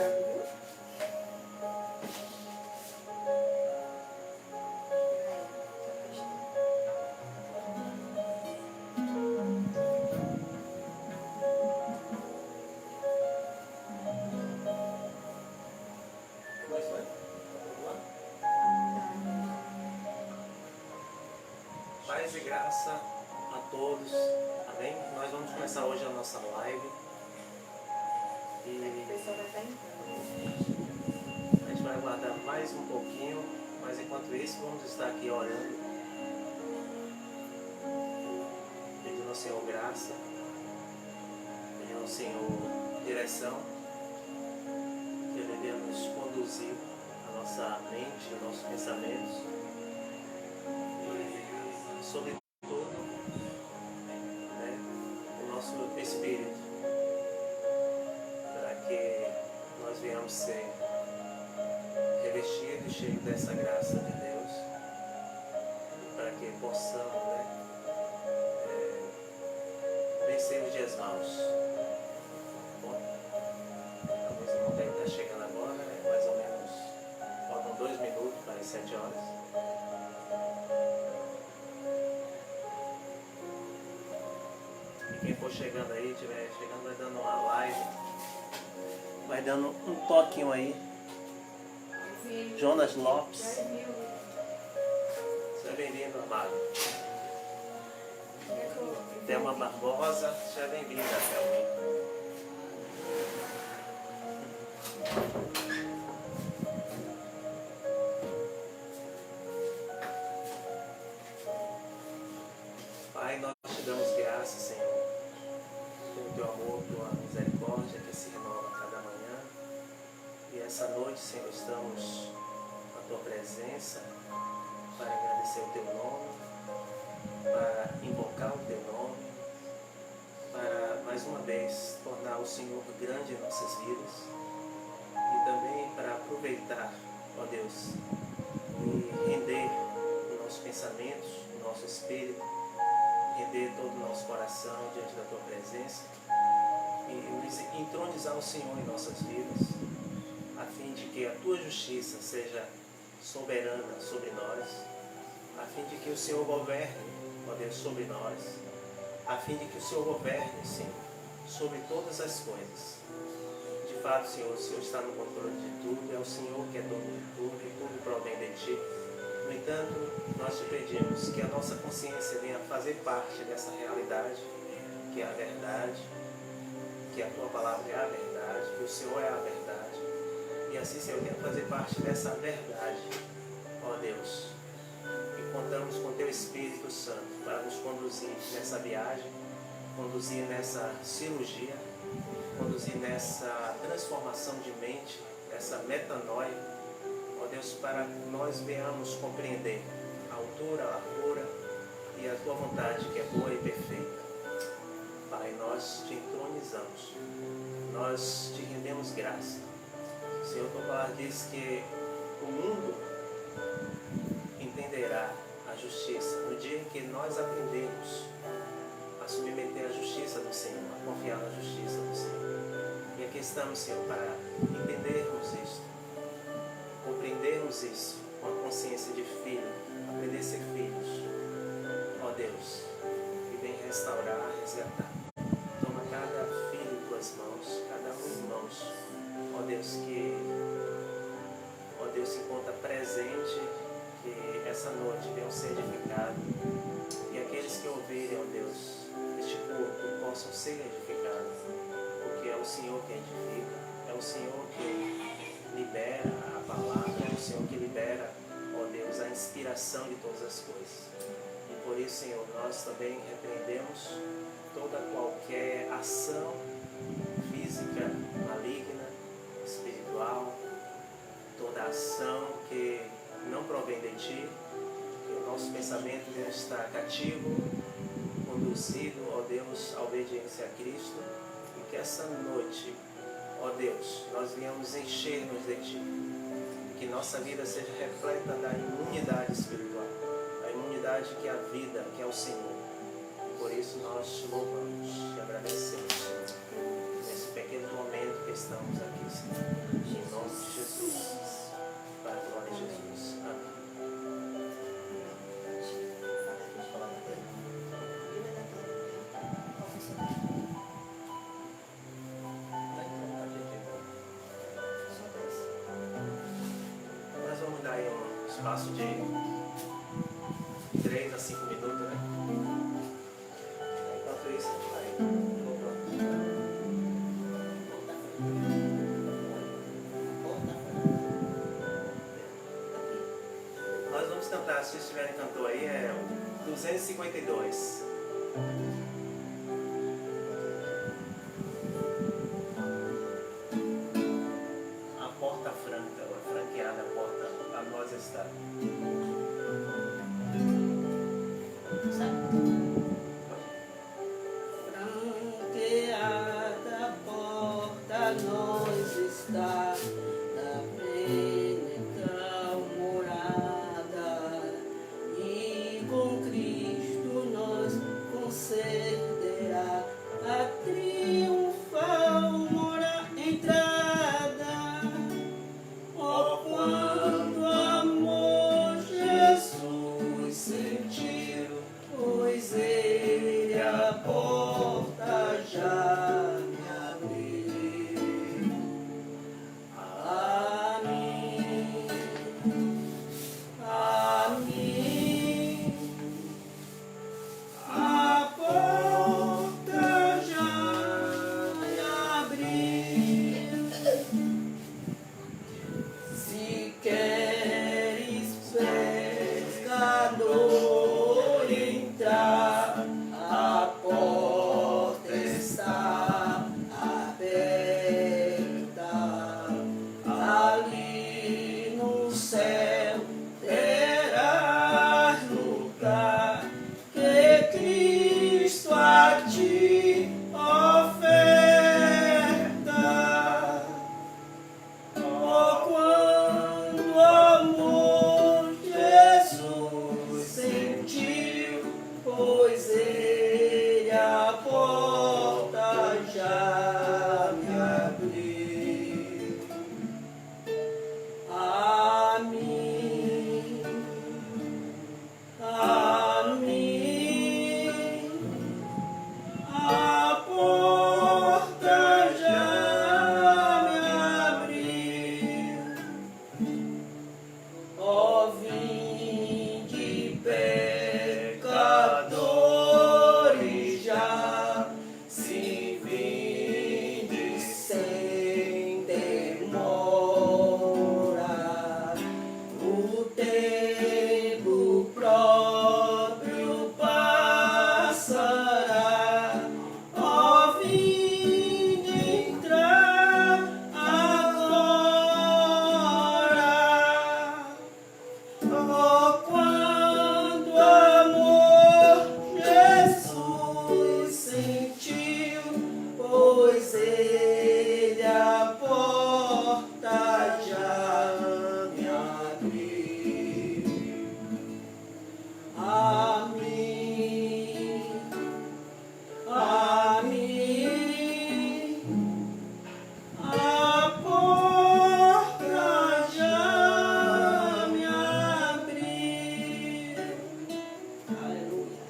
Obrigada, viu? Paz e graça a todos, amém? Nós vamos começar hoje a nossa live e O pessoal vai estar entrando. a gente vai aguardar mais um pouquinho, mas enquanto isso vamos estar aqui orando, pedindo ao Senhor graça, pedindo ao Senhor direção, que Ele venha nos conduzir a nossa mente, os nossos pensamentos e, sobretudo, o nosso espírito, para que nós venhamos ser revestidos e cheios dessa graça de Deus, para que possamos vencer os dias maus. Bom, talvez o irmão deve estar chegando agora, mais ou menos, faltam 2 minutos para as 7 horas. Quem for chegando aí, estiver chegando, vai dando uma live, vai dando um toquinho aí. Jonas Lopes, seja bem-vindo, amado. Thelma Barbosa, seja bem-vinda, Thelma. Pai, nós te damos graças, Senhor, pelo teu amor, tua misericórdia que se renova a cada manhã. E essa noite, Senhor, estamos na tua presença para agradecer o teu nome, para invocar o teu nome, para mais uma vez tornar o Senhor grande em nossas vidas e também para aproveitar, ó Deus, e render os nossos pensamentos, o nosso espírito, render todo o nosso coração diante da tua presença e entronizar o Senhor em nossas vidas, a fim de que a tua justiça seja soberana sobre nós, a fim de que o Senhor governe, ó Deus, sobre nós, a fim de que o Senhor governe, Senhor, sobre todas as coisas. De fato, Senhor, o Senhor está no controle de tudo, é o Senhor que é dono de tudo e tudo provém de Ti. No entanto, nós te pedimos que a nossa consciência venha fazer parte dessa realidade, que é a verdade, que a Tua palavra é a verdade, que o Senhor é a verdade. E assim, Senhor, venha fazer parte dessa verdade, ó Deus. E contamos com Teu Espírito Santo para nos conduzir nessa viagem, conduzir nessa cirurgia, conduzir nessa transformação de mente, nessa metanoia, ó Deus, para que nós venhamos compreender a altura, a largura e a Tua vontade que é boa e perfeita. Pai, nós te entronizamos, nós te rendemos graça. Senhor, Tua palavra diz que o mundo entenderá a justiça no dia em que nós aprendermos a submeter a justiça do Senhor, a confiar na justiça do Senhor. E aqui estamos, Senhor, para entendermos isto, compreendermos isso com a consciência de filho, aprender a ser filhos. Ó Deus, que vem restaurar, resgatar. Toma cada filho em Tuas mãos, cada um em mãos. Ó Deus, se encontra presente, que essa noite venham ser edificados e aqueles que ouvirem, ó Deus, este culto possam ser edificados, porque é o Senhor que edifica, é o Senhor que libera a palavra, é o Senhor que libera, ó Deus, a inspiração de todas as coisas. E por isso, Senhor, nós também repreendemos toda qualquer ação física, maligna, espiritual, toda ação que não provém de Ti, que o nosso pensamento deve estar cativo, conduzido, ó Deus, à obediência a Cristo, e que essa noite, ó Deus, nós venhamos encher-nos de Ti, e que nossa vida seja repleta da imunidade espiritual, a imunidade que é a vida, que é o Senhor. E por isso nós te louvamos, te agradecemos, Senhor, nesse pequeno momento que estamos aqui, Senhor. espaço de 3 a 5 minutos, né? Enquanto isso, vai voltando. Nós vamos cantar, se vocês tiverem cantor aí, é o 252. A porta franca, ou franqueada a porta a nós está. Franqueada a porta a nós está, da bênção morada, e com Cristo nós concederá a triunfal entrada. Oh, quanto amor Jesus sentiu, pois Ele a porta já me abriu. A mim, a porta já me abriu. Se queres, pescador, entrar, a porta está aberta. Ali no céu terás lugar que Cristo a ti oferta. Oh, quando amor Jesus sentiu, pois Ele a porta já me abriu. A mim, a porta já me abriu. Ó, vinde, pecadores, já se vinde sem demora. O tempo próprio passará. Ó, vinde entrar agora. Oh, quando amor Jesus sentiu, pois Ele a porta já me abriu. A mim, a porta já me abriu. Aleluia.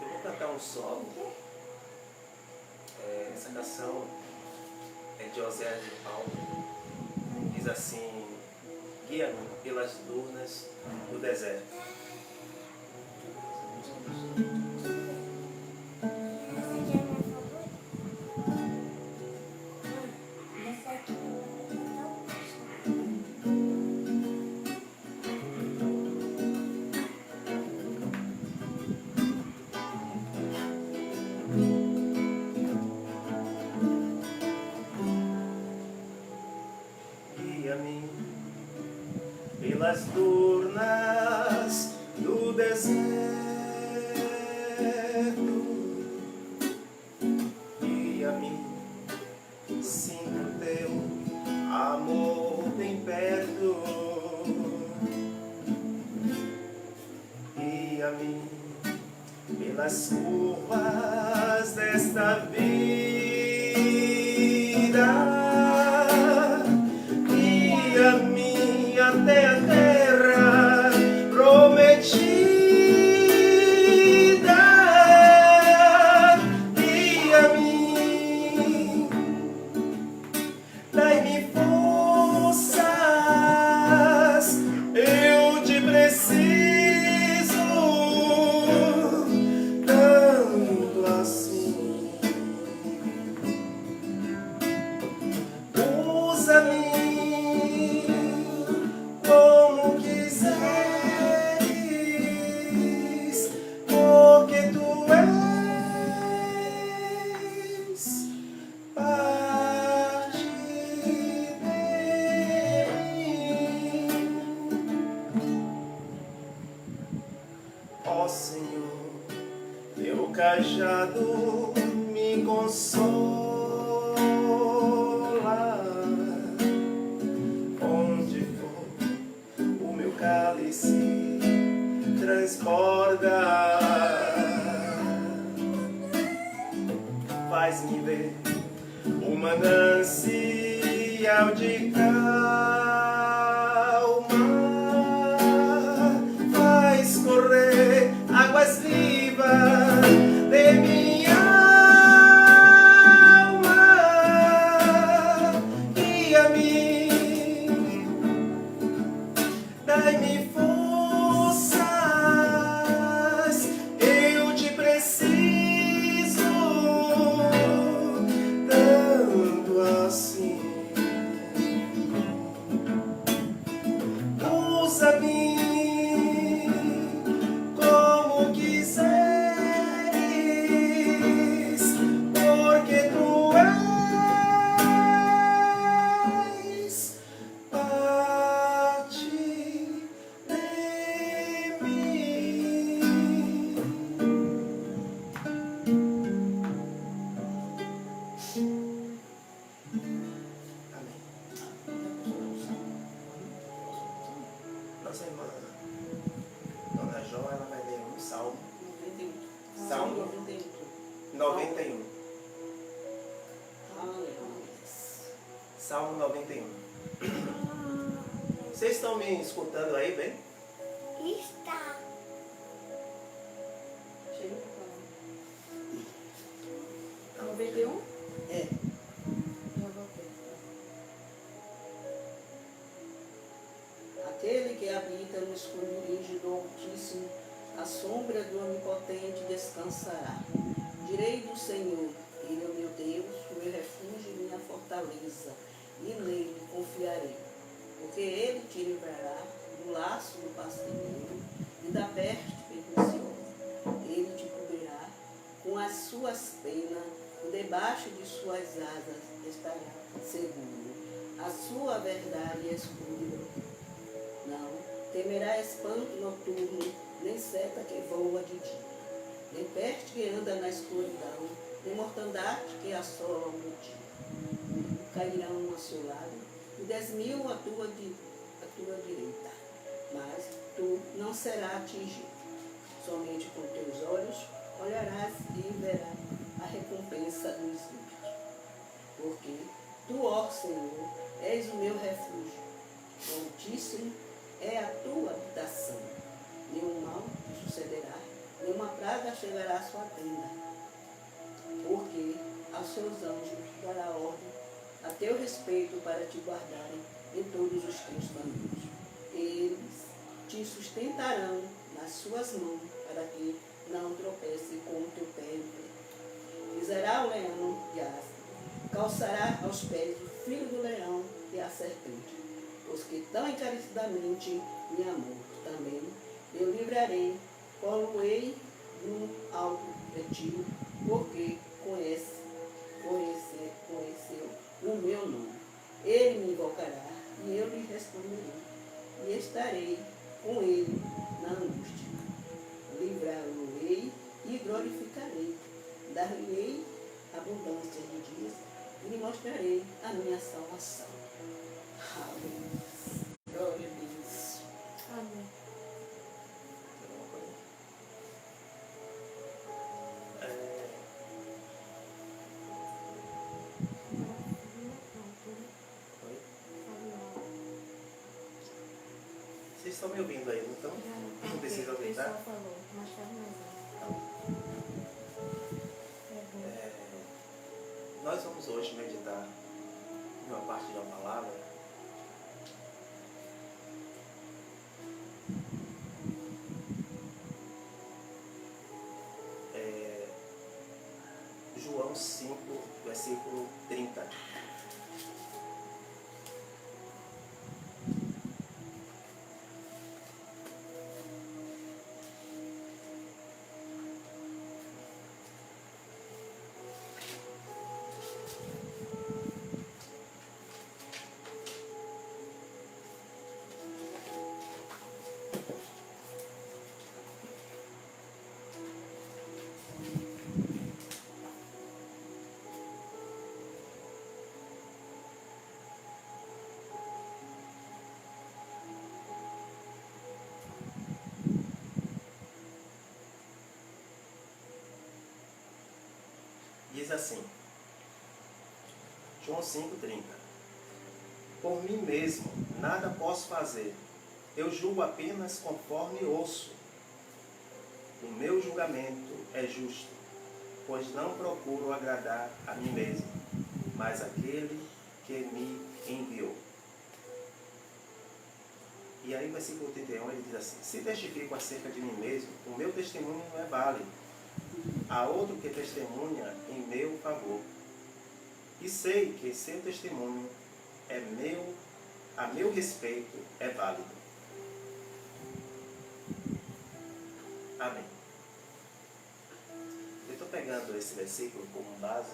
Eu vou cantar um solo. Essa canção é de José de Paulo. Diz assim: guia-me pelas dunas do deserto. Guia-me pelas dunas do deserto, guia-me, sinto teu amor bem perto, guia-me pelas curvas desta vida, guia-me Ó Senhor, teu cajado me consola. Onde for o meu cálice transborda. Faz-me ver o manancial de calma, faz correr águas vivas de minha alma. Guia-me, dai-me forças, eu te preciso tanto assim. Usa-me como quiseres, porque tu és parte de mim. Amém. Nossa irmã Dona Jó, ela vai ler um salmo. 91. Salmo 91. 91. Aleluia. Salmo 91. Vocês estão me escutando aí, bem? Está. Chega pra cá. 91? É. Já voltei. Aquele que habita no esconderijo do Altíssimo, a sombra do Onipotente descansará. Direi do Senhor, Ele é o meu Deus, o meu refúgio e minha fortaleza, e nele confiarei. Porque Ele te livrará do laço do passarinheiro e da peste perniciosa. Ele te cobrirá com as suas penas, e debaixo de suas asas estará seguro. A sua verdade é escuridão. Não temerá espanto noturno, nem seta que voa de dia, nem peste que anda na escuridão, nem mortandade que assola o dia. Cairão a seu lado, e 10.000 à tua direita, mas tu não serás atingido. Somente com teus olhos olharás e verás a recompensa dos ímpios. Porque tu, ó Senhor, és o meu refúgio. O Altíssimo é a tua habitação. Nenhum mal te sucederá, nenhuma praga chegará à sua tenda. Porque aos seus anjos dará ordem a teu respeito para te guardarem em todos os teus caminhos. Eles te sustentarão nas suas mãos para que não tropece com o teu pé em pé. Pisará o leão e a asna, calçará aos pés o filho do leão e a serpente. Os que tão encarecidamente me amam também, eu livrarei, poloei num alto retiro, porque conheceu o meu nome. Ele me invocará e eu lhe responderei, e estarei com ele na angústia. Livrá-lo-ei e glorificarei, dar-lhe-ei abundância de dias e lhe mostrarei a minha salvação. Aleluia. Glória a Deus. Amém. Vocês estão me ouvindo aí, então? Não precisa O pessoal aumentar? falou, mas tá mais alto. Nós vamos hoje meditar em uma parte de uma palavra João 5, versículo 30. diz assim, João 5,30. Por mim mesmo nada posso fazer, eu julgo apenas conforme ouço. O meu julgamento é justo, pois não procuro agradar a mim mesmo, mas aquele que me enviou. E aí, versículo 31, ele diz assim, se testifico acerca de mim mesmo, o meu testemunho não é válido. Há outro que testemunha em meu favor. E sei que seu testemunho a meu respeito é válido. Amém. Eu estou pegando esse versículo como base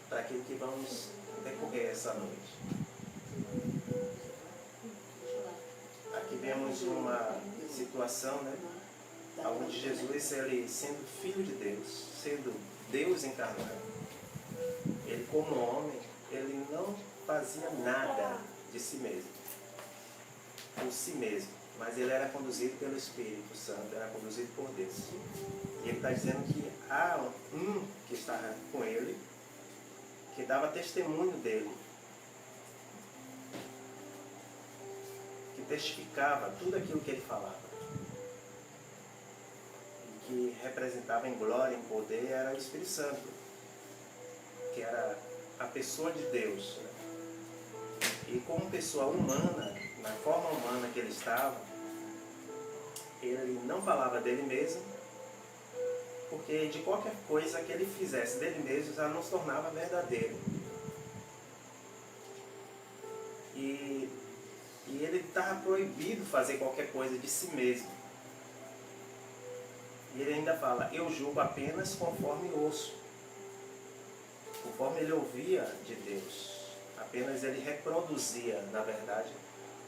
para aquilo que vamos decorrer essa noite. Aqui vemos uma situação, né, onde Jesus, ele sendo Filho de Deus, sendo Deus encarnado, ele como homem, ele não fazia nada de si mesmo, por si mesmo, mas ele era conduzido pelo Espírito Santo, era conduzido por Deus. E ele está dizendo que há um que está com ele, que dava testemunho dele, que testificava tudo aquilo que ele falava, e que representava em glória, em poder, era o Espírito Santo, que era a pessoa de Deus, né? E como pessoa humana, na forma humana que ele estava, ele não falava dele mesmo, porque de qualquer coisa que ele fizesse dele mesmo já não se tornava verdadeiro. E ele estava proibido fazer qualquer coisa de si mesmo. E ele ainda fala, eu julgo apenas conforme ouço. Conforme ele ouvia de Deus. Apenas ele reproduzia, na verdade,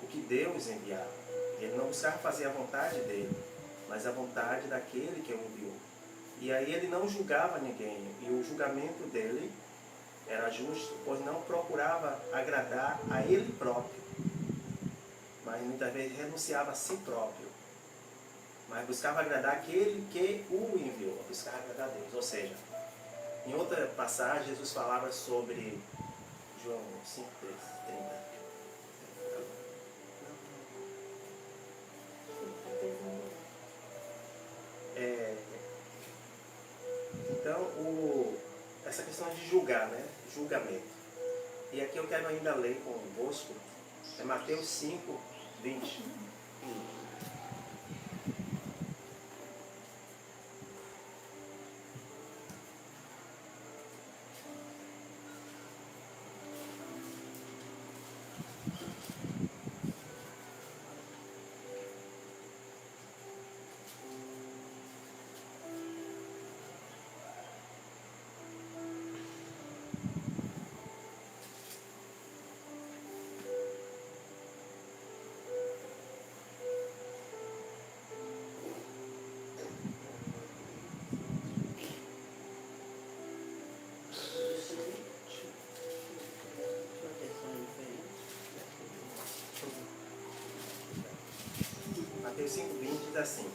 o que Deus enviava. Ele não buscava fazer a vontade dele, mas a vontade daquele que o enviou. E aí ele não julgava ninguém. E o julgamento dele era justo, pois não procurava agradar a ele próprio. Mas muitas vezes renunciava a si próprio. Mas buscava agradar aquele que o enviou. Buscava agradar a Deus. Ou seja, em outra passagem, Jesus falava sobre João 5,30. Então, essa questão de julgar, né? Julgamento. E aqui eu quero ainda ler convosco, é Mateus 5:20. Mateus 5:20 diz assim: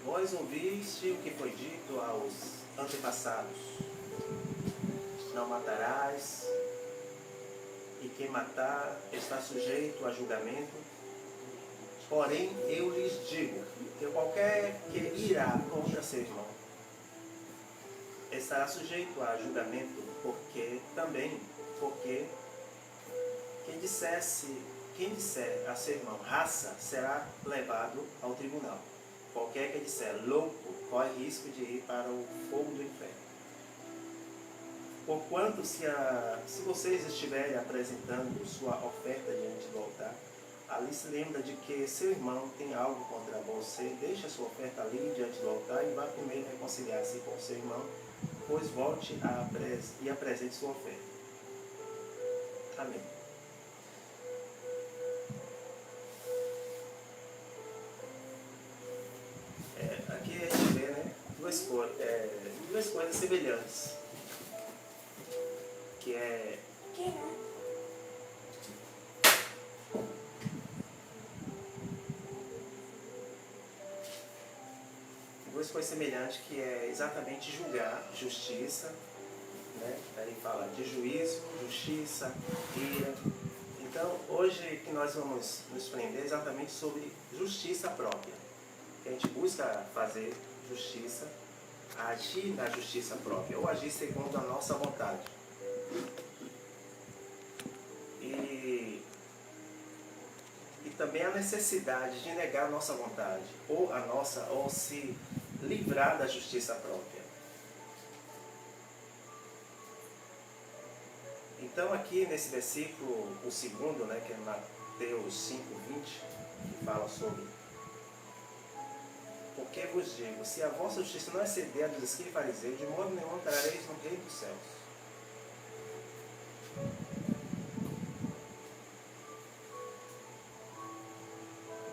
Vós ouviste o que foi dito aos antepassados: não matarás, e quem matar está sujeito a julgamento. Porém, eu lhes digo que qualquer que irá contra seu irmão estará sujeito a julgamento, porque quem disser a seu irmão raça será levado ao tribunal. Qualquer que disser louco corre risco de ir para o fogo do inferno. Porquanto, se vocês estiverem apresentando sua oferta diante do altar, ali se lembra de que seu irmão tem algo contra você, deixe a sua oferta ali diante do altar e vá primeiro reconciliar-se com seu irmão, pois volte e apresente sua oferta. Amém. Aqui a gente vê, né, duas coisas semelhantes, que é duas coisas semelhantes, que é exatamente julgar, justiça, né? Aí fala de juízo, justiça, ira. Então, hoje que nós vamos nos prender exatamente sobre justiça própria. Que a gente busca fazer justiça, agir na justiça própria, ou agir segundo a nossa vontade. E também a necessidade de negar a nossa vontade, ou se livrar da justiça própria. Então aqui nesse versículo, o segundo, né, que é Mateus 5:20, que fala sobre: porque vos digo, se a vossa justiça não exceder a dos escribas e fariseus, de modo nenhum entrareis no reino dos céus.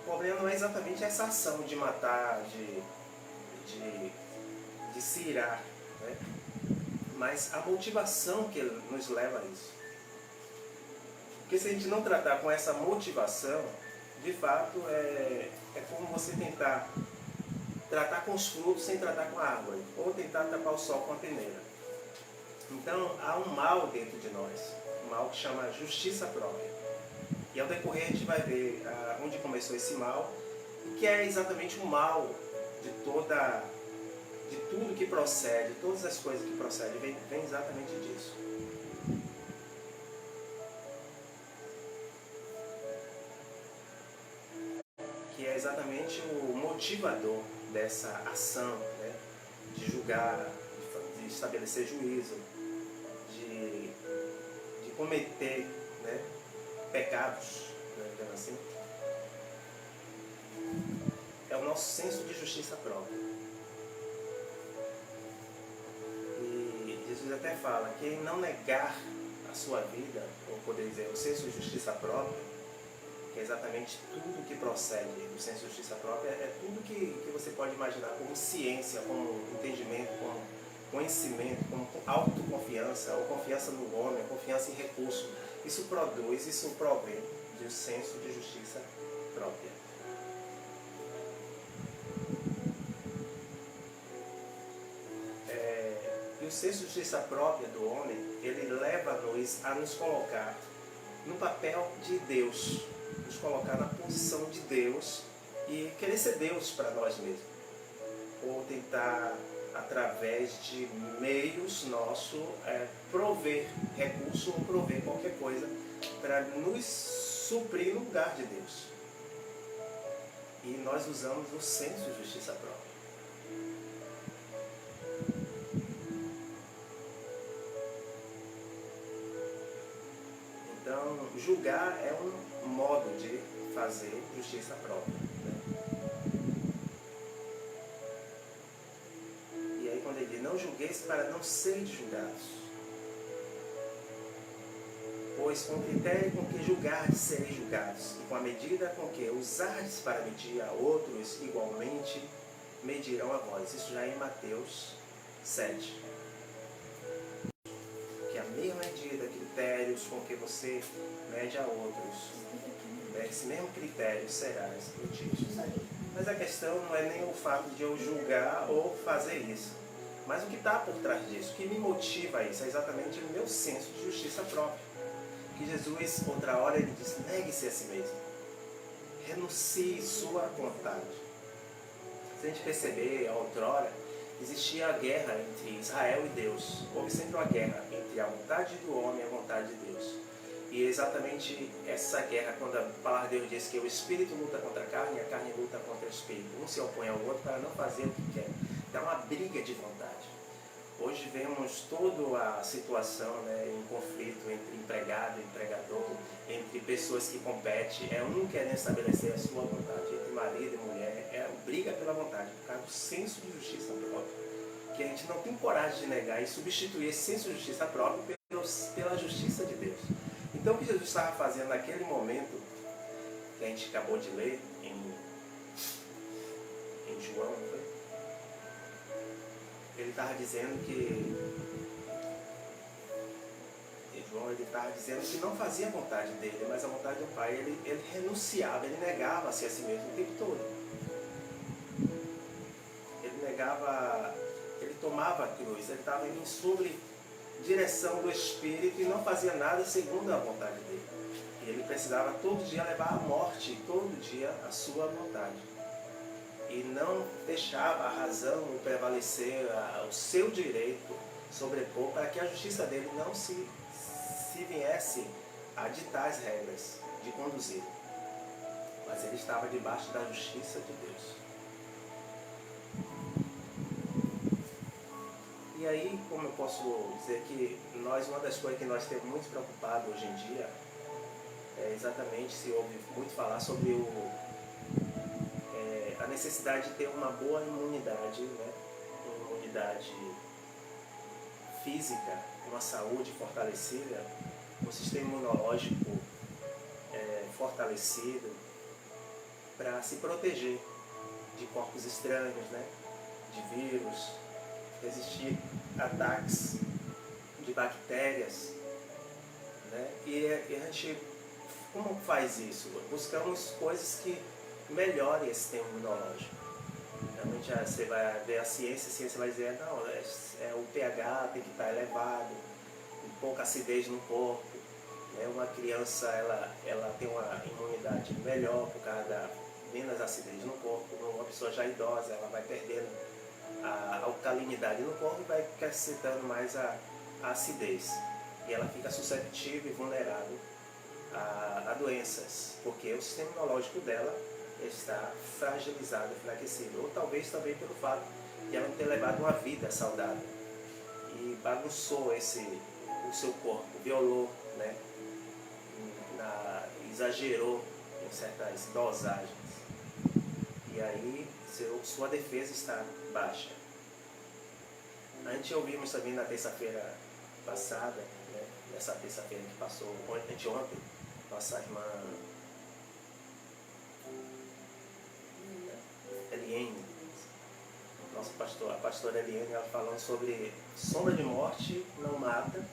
O problema não é exatamente essa ação de matar, de se irar, né? Mas a motivação que nos leva a isso. Porque se a gente não tratar com essa motivação, de fato é como você tentar tratar com os frutos sem tratar com a árvore, ou tentar tapar o sol com a peneira. Então há um mal dentro de nós, um mal que chama justiça própria. E ao decorrer a gente vai ver onde começou esse mal, que é exatamente o mal de tudo que procede, todas as coisas que procedem, vem exatamente disso. Que é exatamente o motivador dessa ação, né? De julgar, de estabelecer juízo, de cometer, né, pecados, né, assim. É o nosso senso de justiça própria. E Jesus até fala: quem não negar a sua vida, ou poder dizer o senso de justiça própria, que é exatamente tudo que procede do senso de justiça própria, é tudo que você pode imaginar como ciência, como entendimento, como conhecimento, como autoconfiança, ou confiança no homem, confiança em recurso. Isso provém do senso de justiça própria. E o senso de justiça própria do homem, ele leva-nos a nos colocar no papel de Deus, nos colocar na posição de Deus e querer ser Deus para nós mesmos. Ou tentar, através de meios nossos, prover recurso ou prover qualquer coisa para nos suprir no lugar de Deus. E nós usamos o senso de justiça própria. Então, julgar é um modo de fazer justiça própria, né? E aí quando ele diz: não julgueis para não serem julgados, pois com o critério com que julgardes sereis julgados, e com a medida com que usardes para medir a outros, igualmente medirão a vós. Isso já é em Mateus 7. Que a mesma medida, critérios com que você mede a outros, esse mesmo critério será medido. Mas a questão não é nem o fato de eu julgar ou fazer isso, mas o que está por trás disso, o que me motiva a isso, é exatamente o meu senso de justiça própria. Que Jesus, outra hora, ele diz: negue-se a si mesmo, renuncie sua vontade. Se a gente perceber, outrora, existia a guerra entre Israel e Deus. Houve sempre uma guerra entre a vontade do homem e a vontade de Deus. E exatamente essa guerra, quando a palavra de Deus diz que o Espírito luta contra a carne e a carne luta contra o Espírito. Um se opõe ao outro para não fazer o que quer. Então é uma briga de vontade. Hoje vemos toda a situação, né, em conflito entre empregado e empregador, entre pessoas que competem, um querendo estabelecer a sua vontade, entre marido e mulher, briga pela vontade, por causa do senso de justiça própria, que a gente não tem coragem de negar e substituir esse senso de justiça própria pela justiça de Deus. Então o que Jesus estava fazendo naquele momento, que a gente acabou de ler em João, não foi? Ele estava dizendo João estava dizendo que não fazia a vontade dele, mas a vontade do Pai. Ele renunciava, ele negava-se a si mesmo o tempo todo. Ele ele tomava a cruz, ele estava indo sobre direção do Espírito e não fazia nada segundo a vontade dele. E ele precisava todo dia levar à morte, todo dia a sua vontade. E não deixava a razão prevalecer, o seu direito sobrepor, para que a justiça dele não se viesse a ditar as regras de conduzir. Mas ele estava debaixo da justiça de Deus. E aí, como eu posso dizer que uma das coisas que nós temos muito preocupado hoje em dia é exatamente, se ouve muito falar sobre a necessidade de ter uma boa imunidade, né? Uma imunidade física, uma saúde fortalecida, um sistema imunológico fortalecido para se proteger de corpos estranhos, né? De vírus, resistir a ataques de bactérias, né? E a gente, como faz isso? Buscamos coisas que melhorem esse sistema imunológico. Realmente você vai ver a ciência vai dizer, não, o pH tem que estar elevado, pouca acidez no corpo, né? Uma criança ela tem uma imunidade melhor por causa da menos acidez no corpo. Uma pessoa já idosa, ela vai perdendo a alcalinidade no corpo e vai acrescentando mais a acidez. E ela fica suscetível e vulnerável a doenças, porque o sistema imunológico dela está fragilizado, enfraquecido. Ou talvez também pelo fato de ela não ter levado uma vida saudável e bagunçou o seu corpo, violou, né? Exagerou em certas dosagens. E aí sua defesa está baixa. A gente ouvimos também na terça-feira passada, né? Nessa terça-feira que passou, anteontem, nossa irmã Eliane, a pastora Eliane, ela falando sobre sombra de morte não mata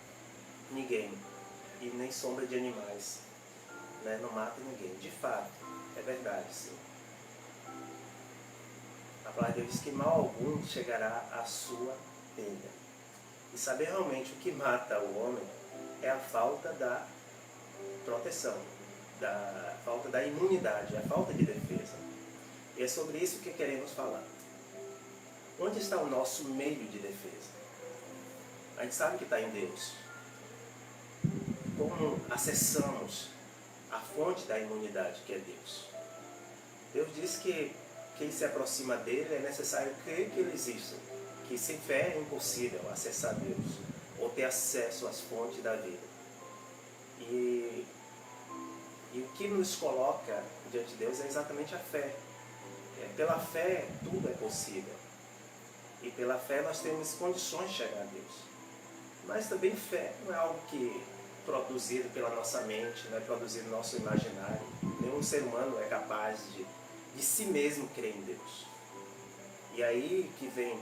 ninguém, e nem sombra de animais, né? Não mata ninguém. De fato, é verdade, sim. A palavra de Deus diz que mal algum chegará à sua tenda. E saber realmente o que mata o homem é a falta da proteção, a falta da imunidade, a falta de defesa. E é sobre isso que queremos falar. Onde está o nosso meio de defesa? A gente sabe que está em Deus. Como acessamos a fonte da imunidade, que é Deus? Deus diz que quem se aproxima dele é necessário crer que ele existe, que sem fé é impossível acessar Deus ou ter acesso às fontes da vida. E o que nos coloca diante de Deus é exatamente a fé. Pela fé tudo é possível. E pela fé nós temos condições de chegar a Deus. Mas também fé não é algo que produzido pela nossa mente, não é produzido no nosso imaginário. Nenhum ser humano é capaz de si mesmo crer em Deus. E aí que vem,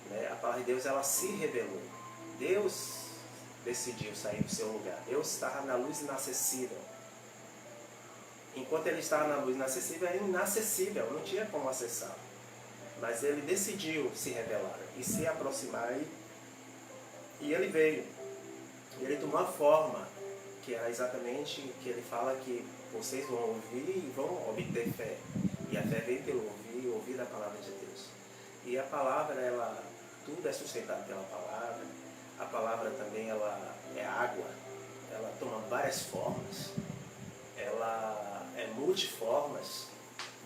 né, a palavra de Deus, ela se revelou. Deus decidiu sair do seu lugar. Deus estava na luz inacessível. Enquanto ele estava na luz inacessível, era inacessível, não tinha como acessar. Mas ele decidiu se revelar e se aproximar. E ele veio. Ele tomou a forma, que é exatamente que ele fala que vocês vão ouvir e vão obter fé. E a fé vem pelo ouvir, ouvir a palavra de Deus. E a palavra, tudo é sustentado pela palavra. A palavra também, ela é água. Ela toma várias formas. Ela é multiformas,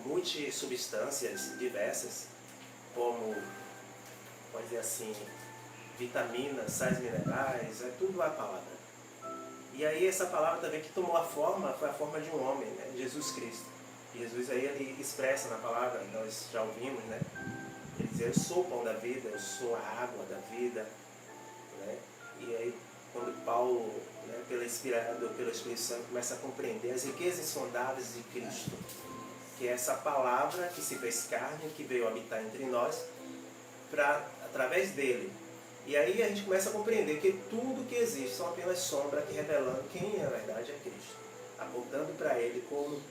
multissubstâncias diversas, como, pode dizer assim, vitaminas, sais minerais, é tudo a palavra. E aí essa palavra também que tomou a forma, foi a forma de um homem, né? Jesus Cristo. E Jesus aí ele expressa na palavra, nós já ouvimos, né? Ele diz, eu sou o pão da vida, eu sou a água da vida, né? E aí quando Paulo, né, pelo Espírito Santo, começa a compreender as riquezas insondáveis de Cristo, que é essa palavra que se fez carne, que veio habitar entre nós, através dele. E aí a gente começa a compreender que tudo que existe são apenas sombras que revelando quem na verdade é Cristo, apontando para ele como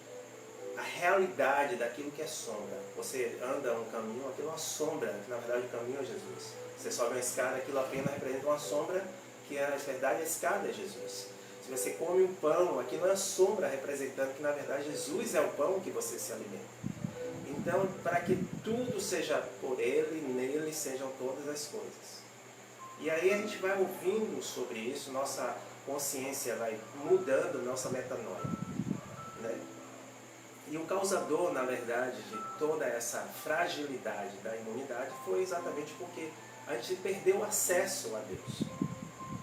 a realidade daquilo que é sombra. Você anda um caminho, aquilo é uma sombra, que na verdade o caminho é Jesus. Você sobe uma escada, aquilo apenas representa uma sombra, que na verdade a escada é Jesus. Se você come um pão, aquilo é uma sombra representando que na verdade Jesus é o pão que você se alimenta. Então, para que tudo seja por Ele, nele sejam todas as coisas. E aí a gente vai ouvindo sobre isso, nossa consciência vai mudando, nossa metanoia, né? E o causador, na verdade, de toda essa fragilidade da imunidade foi exatamente porque a gente perdeu o acesso a Deus.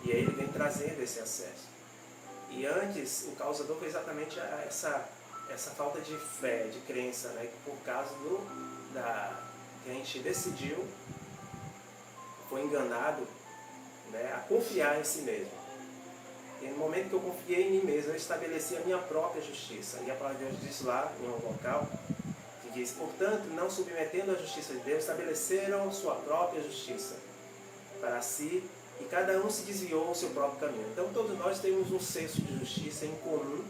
E aí ele vem trazendo esse acesso. E antes, o causador foi exatamente essa falta de fé, de crença, né? Por causa que a gente decidiu, foi enganado, né? A confiar em si mesmo. E no momento que eu confiei em mim mesmo, eu estabeleci a minha própria justiça. E a palavra de Deus diz lá, em um local, que diz: portanto, não submetendo a justiça de Deus, estabeleceram sua própria justiça para si, e cada um se desviou ao seu próprio caminho. Então todos nós temos um senso de justiça em comum,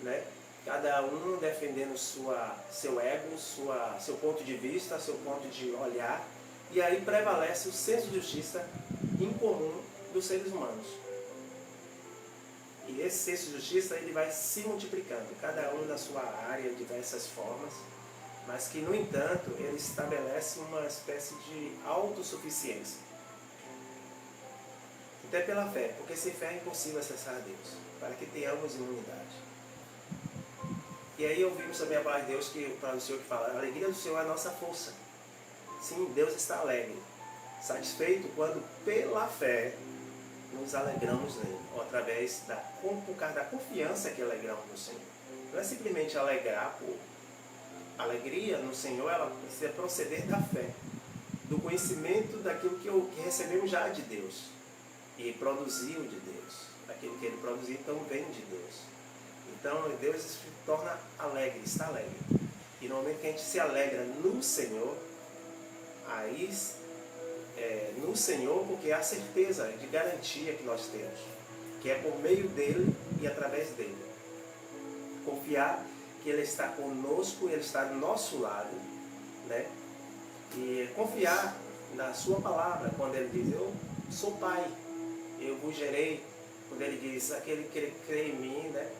né? Cada um defendendo seu ego, seu ponto de vista, seu ponto de olhar, e aí prevalece o senso de justiça em comum dos seres humanos. E esse senso de justiça ele vai se multiplicando, cada um na sua área, de diversas formas, mas que, no entanto, ele estabelece uma espécie de autossuficiência. Então é pela fé, porque sem fé é impossível acessar a Deus, para que tenhamos imunidade. E aí ouvimos também a palavra de Deus, para o Senhor que fala: a alegria do Senhor é a nossa força. Sim, Deus está alegre, satisfeito quando pela fé nos alegramos nele, ou através por causa da confiança que alegramos no Senhor. Não é simplesmente alegrar por alegria no Senhor, ela precisa proceder da fé, do conhecimento daquilo que recebemos já de Deus e produziu de Deus. Aquilo que ele produziu, então, vem de Deus. Então, Deus se torna alegre, está alegre. E no momento que a gente se alegra no Senhor, aí no Senhor, porque é a certeza de garantia que nós temos, que é por meio dele e através dele. Confiar que ele está conosco, ele está do nosso lado, né? E confiar na sua palavra, quando ele diz: eu sou pai, eu vos gerei. Quando ele diz: aquele que crê em mim, né?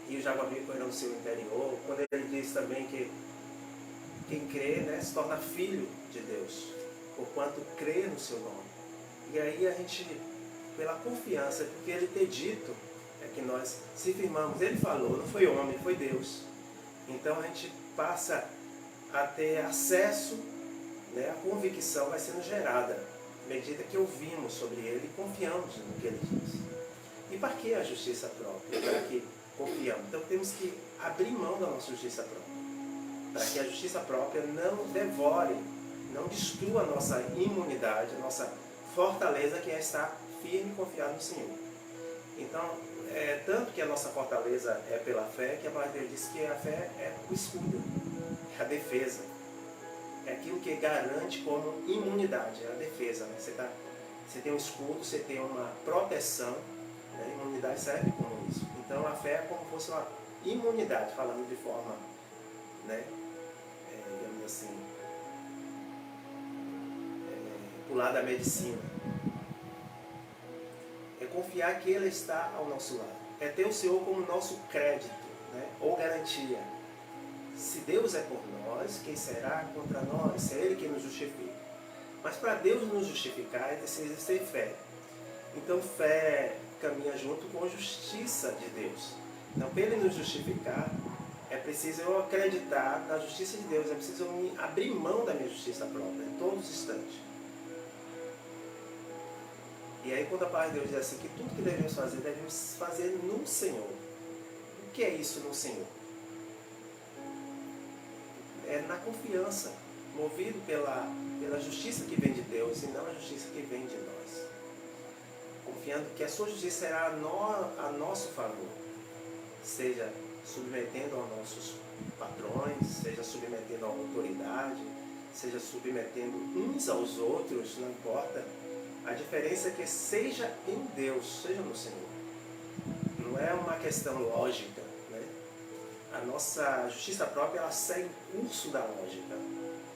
Rios de água viva correrão no seu interior. Quando ele diz também que quem crê, né, se torna filho de Deus, porquanto crê no seu nome. E aí a gente, pela confiança, porque ele ter dito, é que nós se firmamos. Ele falou, não foi homem, foi Deus. Então a gente passa a ter acesso, né, a convicção vai sendo gerada, à medida que ouvimos sobre ele e confiamos no que ele diz. E para que a justiça própria? Para que confiamos? Então temos que abrir mão da nossa justiça própria, para que a justiça própria não devore, não destrua a nossa imunidade, a nossa fortaleza, que é estar firme e confiado no Senhor. Então, tanto que a nossa fortaleza é pela fé, que a palavra de Deus diz que a fé é o escudo, é a defesa. É aquilo que garante como imunidade, é a defesa. Né? Você tem um escudo, você tem uma proteção, né? A imunidade serve como isso. Então a fé é como se fosse uma imunidade, falando de forma, né? Digamos assim, pro lado da medicina. É confiar que Ele está ao nosso lado. É ter o Senhor como nosso crédito, né? Ou garantia. Se Deus é por nós, quem será contra nós? É Ele que nos justifica. Mas para Deus nos justificar, é preciso ter fé. Então fé caminha junto com a justiça de Deus. Então para Ele nos justificar, é preciso eu acreditar na justiça de Deus. É preciso eu abrir mão da minha justiça própria, em todos os instantes. E aí quando a palavra de Deus diz assim, que tudo que devemos fazer no Senhor. O que é isso no Senhor? É na confiança, movido pela justiça que vem de Deus e não a justiça que vem de nós. Confiando que a sua justiça será a nosso favor, seja submetendo aos nossos patrões, seja submetendo à autoridade, seja submetendo uns aos outros, não importa. A diferença é que seja em Deus, seja no Senhor. Não é uma questão lógica, né? A a nossa justiça própria, ela segue o curso da lógica.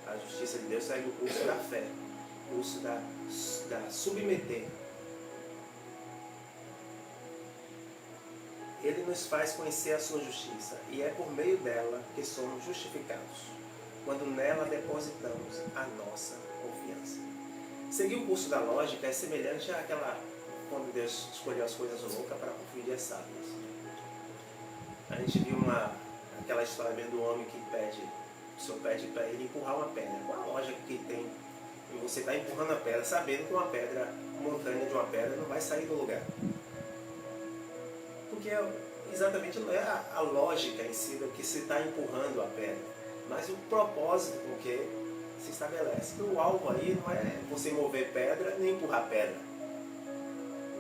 A justiça de Deus segue o curso da fé, o curso da submeter. Ele nos faz conhecer a sua justiça, e é por meio dela que somos justificados, quando nela depositamos a nossa confiança. Seguir o curso da lógica é semelhante àquela quando Deus escolheu as coisas loucas para confundir as sábias. A gente viu aquela história mesmo do homem que o senhor pede para ele empurrar uma pedra. Qual a lógica que tem em você estar empurrando a pedra, sabendo que uma montanha de uma pedra não vai sair do lugar? Porque exatamente não é a lógica em si do que se está empurrando a pedra, mas o propósito com que se estabelece. O alvo aí não é você mover pedra nem empurrar pedra.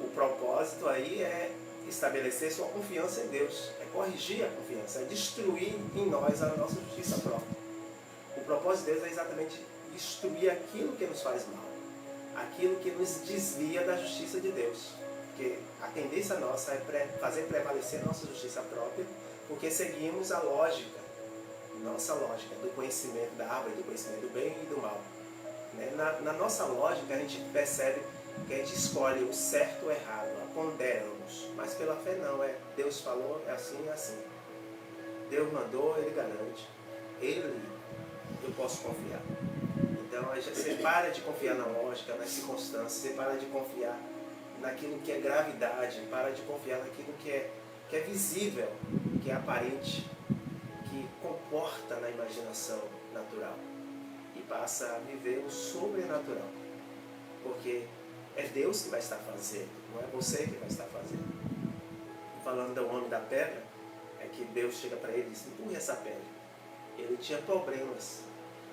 O propósito aí é estabelecer sua confiança em Deus, é corrigir a confiança, é destruir em nós a nossa justiça própria. O propósito de Deus é exatamente destruir aquilo que nos faz mal, aquilo que nos desvia da justiça de Deus. Porque a tendência nossa é fazer prevalecer a nossa justiça própria, porque seguimos a lógica, nossa lógica do conhecimento da árvore, do conhecimento do bem e do mal. Na nossa lógica a gente percebe que a gente escolhe o certo ou o errado, ponderamos, mas pela fé não, Deus falou, é assim e assim. Deus mandou, Ele garante, eu posso confiar. Então você para de confiar na lógica, nas circunstâncias, você para de confiar naquilo que é gravidade, para de confiar naquilo que é visível, que é aparente, que comporta na imaginação natural, e passa a viver o sobrenatural, porque é Deus que vai estar fazendo, não é você que vai estar fazendo. Falando do homem da pedra, é que Deus chega para ele e diz: empurre essa pedra. Ele tinha problemas.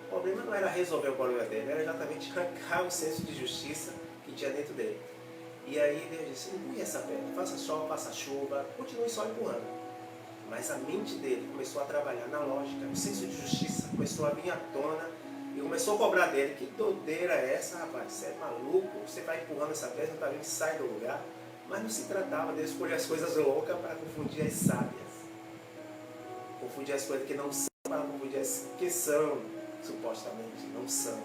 O problema não era resolver o problema dele, era exatamente arrancar o senso de justiça que tinha dentro dele. E aí Deus disse: empurre essa pedra, faça sol, faça chuva, continue só empurrando. Mas a mente dele começou a trabalhar na lógica, o senso de justiça começou a vir à tona, e começou a cobrar dele: que doideira é essa, rapaz? Você é maluco? Você vai empurrando essa pedra, não está vendo que sai do lugar? Mas não se tratava de escolher as coisas loucas para confundir as sábias. Confundir as coisas que não são para confundir as que são, supostamente, não são.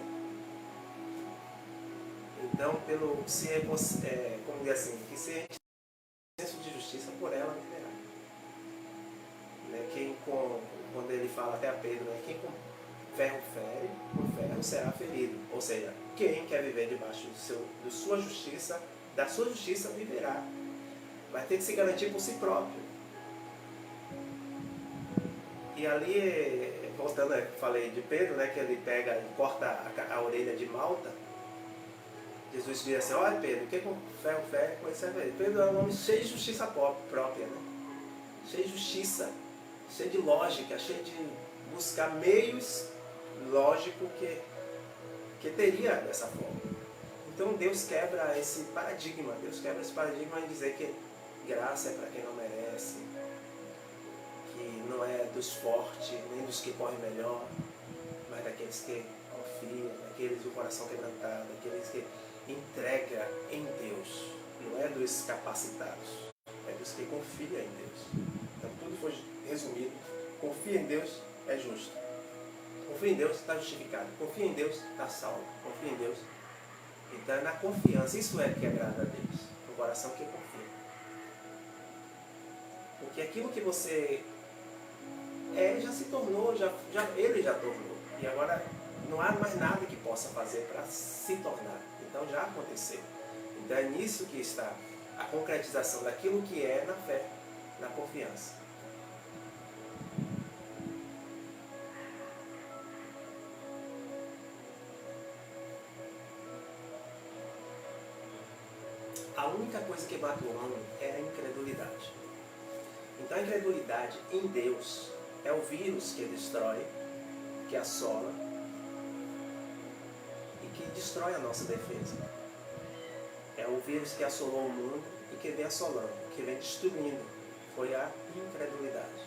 Então, como dizer assim, que se a gente tem senso de justiça, por ela viverá. Quando ele fala até a Pedro, quem com ferro fere, com ferro será ferido. Ou seja, quem quer viver debaixo da sua justiça viverá. Vai ter que se garantir por si próprio. E ali, voltando, falei de Pedro, que ele pega e corta a orelha de Malta. Jesus diz assim: olha Pedro, quem com ferro fere, com será ferido. Pedro é um homem cheio de justiça própria, cheio de justiça, cheio de lógica, cheio de buscar meios lógicos que teria dessa forma. Então Deus quebra esse paradigma em dizer que graça é para quem não merece, que não é dos fortes, nem dos que correm melhor, mas daqueles que confiam, daqueles do coração quebrantado, daqueles que entregam em Deus. Não é dos capacitados, é dos que confiam em Deus. Então tudo foi resumido: confia em Deus, é justo. Confia em Deus, está justificado. Confia em Deus, está salvo. Confia em Deus. Então é na confiança, isso é que agrada a Deus, no coração que confia. Porque aquilo que você já se tornou, ele já tornou. E agora não há mais nada que possa fazer para se tornar. Então já aconteceu. Então é nisso que está a concretização daquilo que é na fé, na confiança. A única coisa que mata o homem é a incredulidade. Então a incredulidade em Deus é o vírus que destrói, que assola e que destrói a nossa defesa. É o vírus que assolou o mundo e que vem assolando, que vem destruindo. Foi a incredulidade.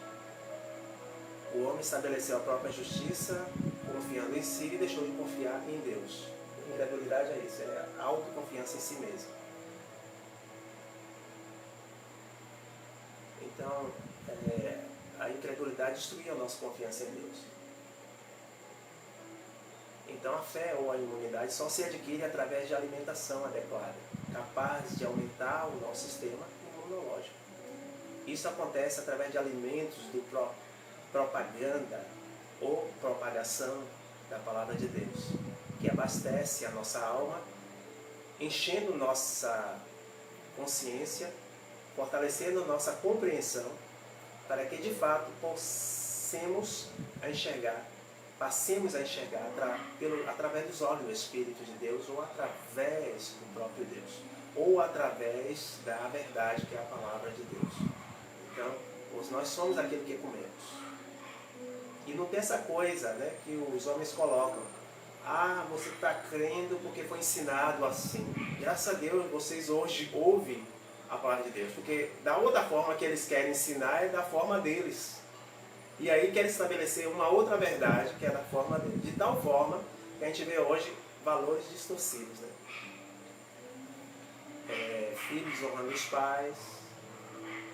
O homem estabeleceu a própria justiça, confiando em si, e deixou de confiar em Deus. A incredulidade é isso, é a autoconfiança em si mesmo. Então, a incredulidade destruía a nossa confiança em Deus. Então a fé ou a imunidade só se adquire através de alimentação adequada, capaz de aumentar o nosso sistema imunológico. Isso acontece através de alimentos do propaganda ou propagação da palavra de Deus, que abastece a nossa alma, enchendo nossa consciência, fortalecendo nossa compreensão, para que de fato passemos a enxergar através dos olhos do Espírito de Deus, ou através do próprio Deus, ou através da verdade que é a palavra de Deus. Então, nós somos aquilo que comemos. E não tem essa coisa, né, que os homens colocam. Ah, você está crendo porque foi ensinado assim. Graças a Deus vocês hoje ouvem a palavra de Deus. Porque da outra forma que eles querem ensinar é da forma deles. E aí querem estabelecer uma outra verdade que é da forma deles. De tal forma que a gente vê hoje valores distorcidos, né? Filhos honrando os pais,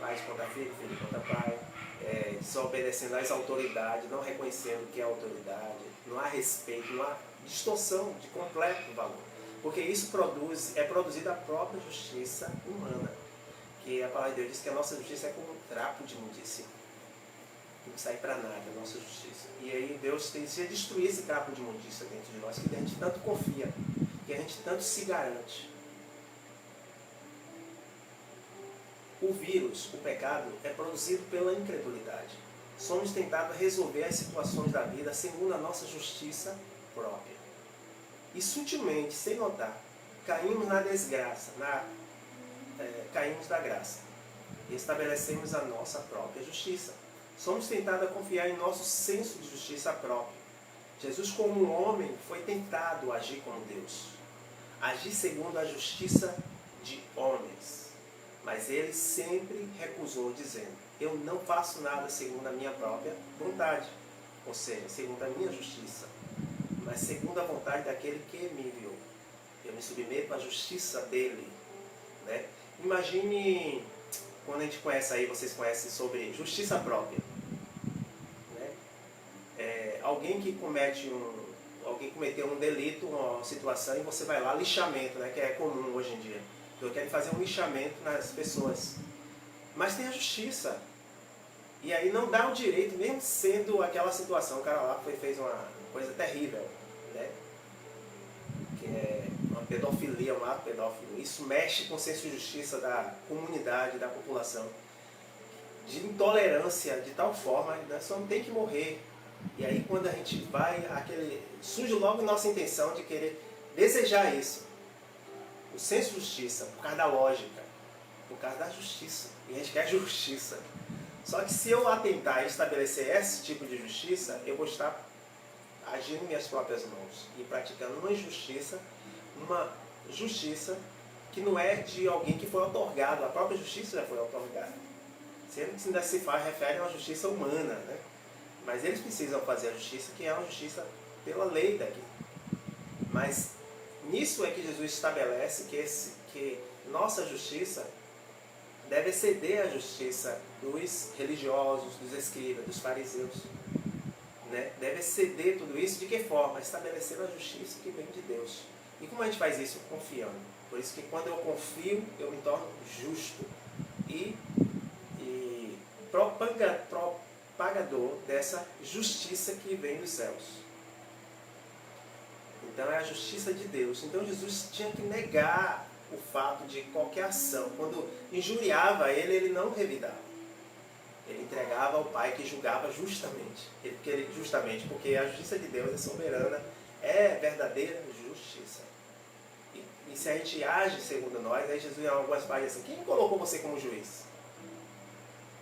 pais contra filho, filho contra pai, desobedecendo às autoridades, não reconhecendo o que é autoridade, não há respeito, não há distorção de completo valor. Porque isso é produzido a própria justiça humana. Que a palavra de Deus diz que a nossa justiça é como um trapo de imundícia. Não sai para nada a nossa justiça. E aí Deus tem que destruir esse trapo de imundícia dentro de nós, que a gente tanto confia, que a gente tanto se garante. O vírus, o pecado, é produzido pela incredulidade. Somos tentados resolver as situações da vida segundo a nossa justiça própria. E sutilmente, sem notar, caímos na desgraça, caímos da graça. E estabelecemos a nossa própria justiça. Somos tentados a confiar em nosso senso de justiça própria. Jesus, como um homem, foi tentado a agir como Deus. Agir segundo a justiça de homens. Mas ele sempre recusou, dizendo: eu não faço nada segundo a minha própria vontade, ou seja, segundo a minha justiça, mas segundo a vontade daquele que me enviou. Eu me submeto à justiça dele, né? Imagine, quando a gente conhece aí, vocês conhecem sobre justiça própria, né? Alguém cometeu um delito, uma situação, e você vai lá, lixamento, né? Que é comum hoje em dia. Eu quero fazer um lixamento nas pessoas. Mas tem a justiça. E aí não dá o direito, mesmo sendo aquela situação, o cara lá fez uma coisa terrível, né? Que é uma pedofilia, um ato pedófilo. Isso mexe com o senso de justiça da comunidade, da população. De intolerância, de tal forma, né? Só não tem que morrer. E aí quando a gente vai, surge logo nossa intenção de querer desejar isso. O senso de justiça, por causa da lógica, por causa da justiça. E a gente quer justiça. Só que se eu atentar e estabelecer esse tipo de justiça, eu vou estar agindo em minhas próprias mãos e praticando uma injustiça, uma justiça que não é de alguém que foi otorgado, a própria justiça já foi otorgada. Sendo que ainda se refere a uma justiça humana, né? Mas eles precisam fazer a justiça, que é uma justiça pela lei daqui. Mas nisso é que Jesus estabelece que nossa justiça deve exceder a justiça dos religiosos, dos escribas, dos fariseus. Né? Deve exceder tudo isso de que forma? Estabelecendo a justiça que vem de Deus. E como a gente faz isso? Confiando. Por isso que quando eu confio, eu me torno justo e propagador dessa justiça que vem dos céus. Então é a justiça de Deus. Então Jesus tinha que negar o fato de qualquer ação. Quando injuriava ele não revidava. Ele entregava ao Pai que julgava justamente. Porque a justiça de Deus é soberana, é verdadeira justiça. E se a gente age segundo nós, aí Jesus em algumas páginas assim: quem colocou você como juiz?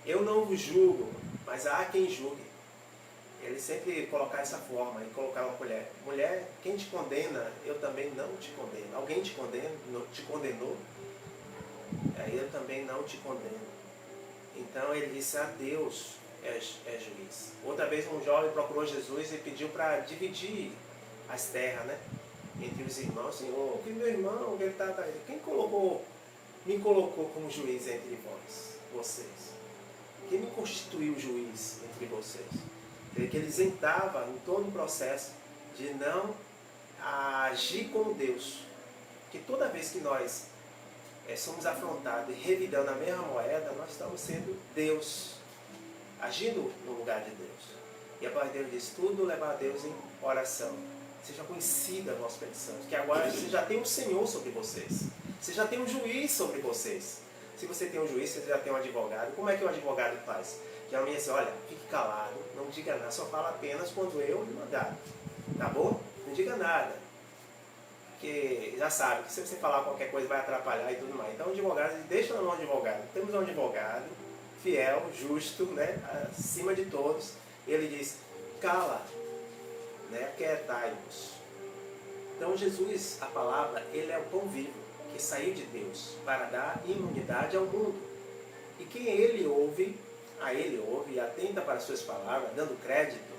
Eu não vos julgo, mas há quem julgue. Ele sempre colocar essa forma, e colocar uma mulher. Mulher, quem te condena, eu também não te condeno. Alguém te condenou, aí eu também não te condeno. Então ele disse: a Deus é juiz. Outra vez um jovem procurou Jesus e pediu para dividir as terras, né, entre os irmãos. Senhor, que meu irmão, quem me colocou como juiz entre vocês? Quem me constituiu juiz entre vocês? Que ele isentava em todo o processo de não agir como Deus. Que toda vez que nós somos afrontados e revidando a mesma moeda, nós estamos sendo Deus, agindo no lugar de Deus. E a palavra de Deus diz, tudo levar a Deus em oração. Seja conhecida a vossa petição, que agora você já tem um Senhor sobre vocês. Você já tem um juiz sobre vocês. Se você tem um juiz, você já tem um advogado. Como é que o advogado faz? Que a minha diz, olha, fique calado, não diga nada, só fala apenas quando eu lhe mandar. Tá bom? Não diga nada. Porque já sabe que se você falar qualquer coisa vai atrapalhar e tudo mais. Então o advogado, deixa na mão do advogado. Temos um advogado fiel, justo, né? Acima de todos. Ele diz, cala, né? Aquietai-vos. Então Jesus, a palavra, ele é o pão vivo que saiu de Deus para dar imunidade ao mundo. E quem ele ouve, a ele ouve e atenta para as suas palavras, dando crédito,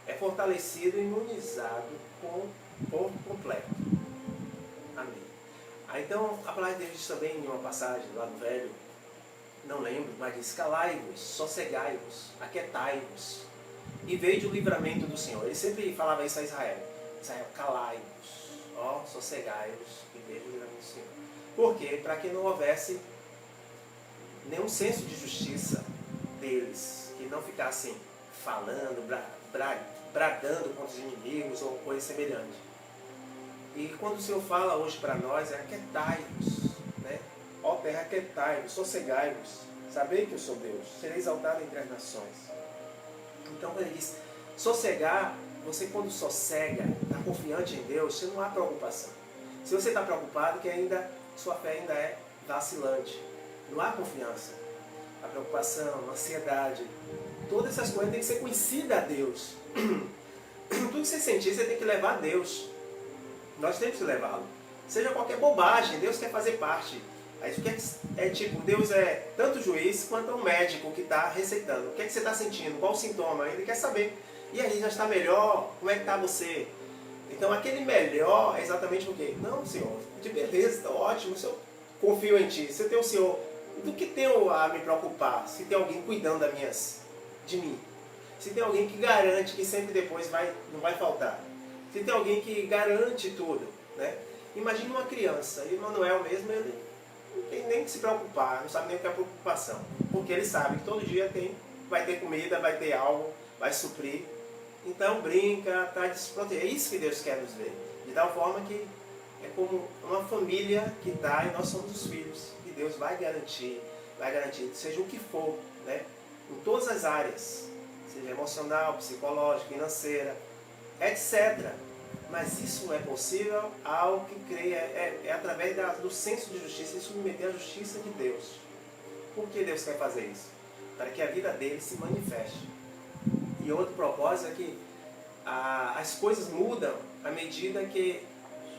é fortalecido e imunizado por completo. Amém. Então, a palavra de Deus diz também em uma passagem lá no Velho, não lembro, mas diz, calai-vos, sossegai-vos, aquietai-vos, e veio o livramento do Senhor. Ele sempre falava isso a Israel. Israel, calai-vos, sossegai-vos, e veio o livramento do Senhor. Por quê? Para que não houvesse nenhum senso de justiça deles, que não ficassem falando, bradando contra os inimigos ou coisa semelhante. E quando o Senhor fala hoje para nós, é aquietai-vos, né? Ó terra, aquietai-vos, sossegai-vos, sabei que eu sou Deus, serei exaltado entre as nações. Então quando ele diz sossegar, você quando sossega, está confiante em Deus, você não há preocupação. Se você está preocupado, que ainda sua fé ainda é vacilante, não há confiança. A preocupação, a ansiedade, todas essas coisas têm que ser conhecidas a Deus. Tudo que você sentir, você tem que levar a Deus. Nós temos que levá-lo. Seja qualquer bobagem, Deus quer fazer parte. Aí é tipo, Deus é tanto juiz quanto um médico que está receitando. O que é que você está sentindo? Qual o sintoma? Ele quer saber. E aí, já está melhor? Como é que está você? Então, aquele melhor é exatamente o quê? Não, Senhor, de beleza, está ótimo, o Senhor, confio em Ti. Se eu tenho o Senhor, do que tenho a me preocupar? Se tem alguém cuidando de mim. Se tem alguém que garante que sempre depois não vai faltar. Se tem alguém que garante tudo, né? Imagine uma criança, e o Manuel mesmo, ele não tem nem que se preocupar, não sabe nem o que é preocupação. Porque ele sabe que todo dia vai ter comida, vai ter algo, vai suprir. Então brinca, está desprotegido. É isso que Deus quer nos ver. De tal forma que é como uma família que está e nós somos os filhos. E Deus vai garantir, seja o que for, né? Em todas as áreas, seja emocional, psicológica, financeira, etc. Mas isso é possível ao que crê, é através do senso de justiça e submeter à justiça de Deus. Por que Deus quer fazer isso? Para que a vida dele se manifeste. E outro propósito é que as coisas mudam à medida que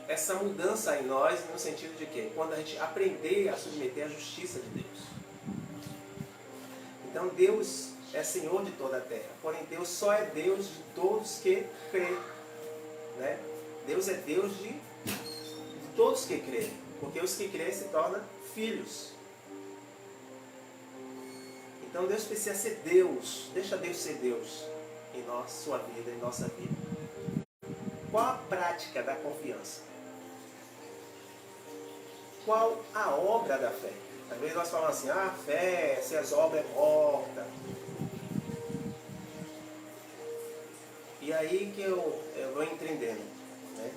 essa mudança em nós, no sentido de que quando a gente aprender a submeter à justiça de Deus. Então Deus é Senhor de toda a terra, porém Deus só é Deus de todos que creem. Né? Deus é Deus de todos que creem, porque os que creem se tornam filhos. Então Deus precisa ser Deus, deixa Deus ser Deus em sua vida, em nossa vida. Qual a prática da confiança? Qual a obra da fé? Às vezes nós falamos assim, a fé, se as obras é morta. E aí que eu vou entendendo. Né?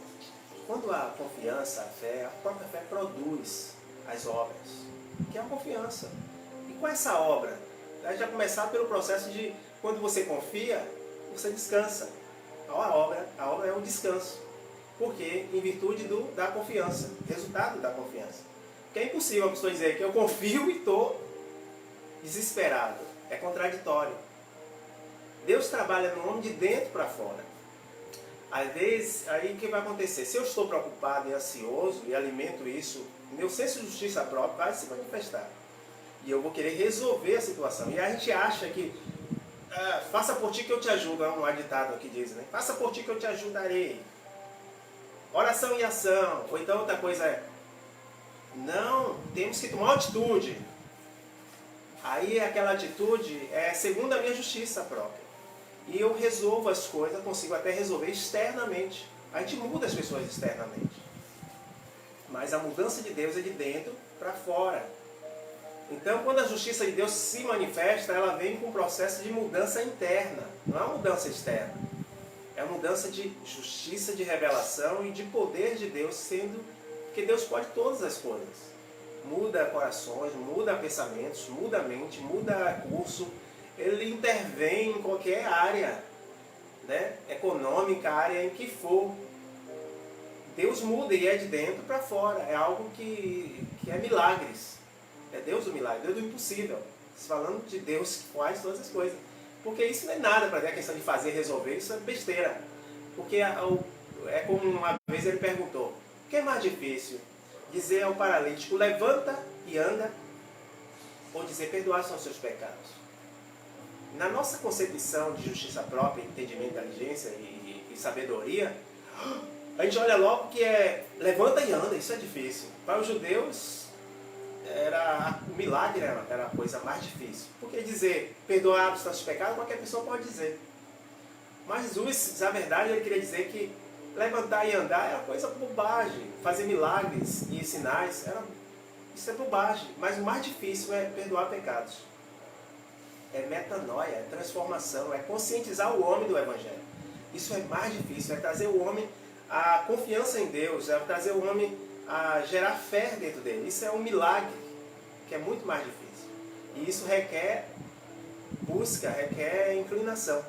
Quando há confiança, a própria fé produz as obras, que é a confiança. E qual é essa obra? A gente vai começar pelo processo de, quando você confia, você descansa. A obra é um descanso. Porque em virtude da confiança, resultado da confiança. Porque é impossível a pessoa dizer que eu confio e estou desesperado. É contraditório. Deus trabalha no homem de dentro para fora. Às vezes, aí o que vai acontecer? Se eu estou preocupado e ansioso e alimento isso, meu senso de justiça própria vai se manifestar. E eu vou querer resolver a situação. E a gente acha que faça por ti que eu te ajudo. É um ditado que diz, né? Faça por ti que eu te ajudarei. Oração e ação. Ou então outra coisa é, não, temos que tomar atitude. Aí aquela atitude é segundo a minha justiça própria. E eu resolvo as coisas, consigo até resolver externamente. A gente muda as pessoas externamente. Mas a mudança de Deus é de dentro para fora. Então, quando a justiça de Deus se manifesta, ela vem com um processo de mudança interna. Não é uma mudança externa. É uma mudança de justiça, de revelação e de poder de Deus, sendo que Deus pode todas as coisas. Muda corações, muda pensamentos, muda a mente, muda curso. Ele intervém em qualquer área, né? Econômica, área em que for. Deus muda e é de dentro para fora. É algo que é milagres. É Deus do milagre, Deus do impossível. Falando de Deus que faz todas as coisas. Porque isso não é nada para ver a questão de fazer, resolver. Isso é besteira. Porque é como uma vez ele perguntou: o que é mais difícil? Dizer ao paralítico, levanta e anda, ou dizer, perdoar são os seus pecados? Na nossa concepção de justiça própria, entendimento, inteligência e sabedoria, a gente olha logo que é levanta e anda, isso é difícil. Para os judeus, o milagre era a coisa mais difícil. Porque dizer, perdoar os seus pecados, qualquer pessoa pode dizer. Mas Jesus, na verdade, ele queria dizer que levantar e andar era coisa bobagem. Fazer milagres e sinais, isso é bobagem. Mas o mais difícil é perdoar pecados. É metanoia, é transformação, é conscientizar o homem do Evangelho. Isso é mais difícil, é trazer o homem a confiança em Deus, é trazer o homem a gerar fé dentro dele. Isso é um milagre, que é muito mais difícil. E isso requer busca, requer inclinação.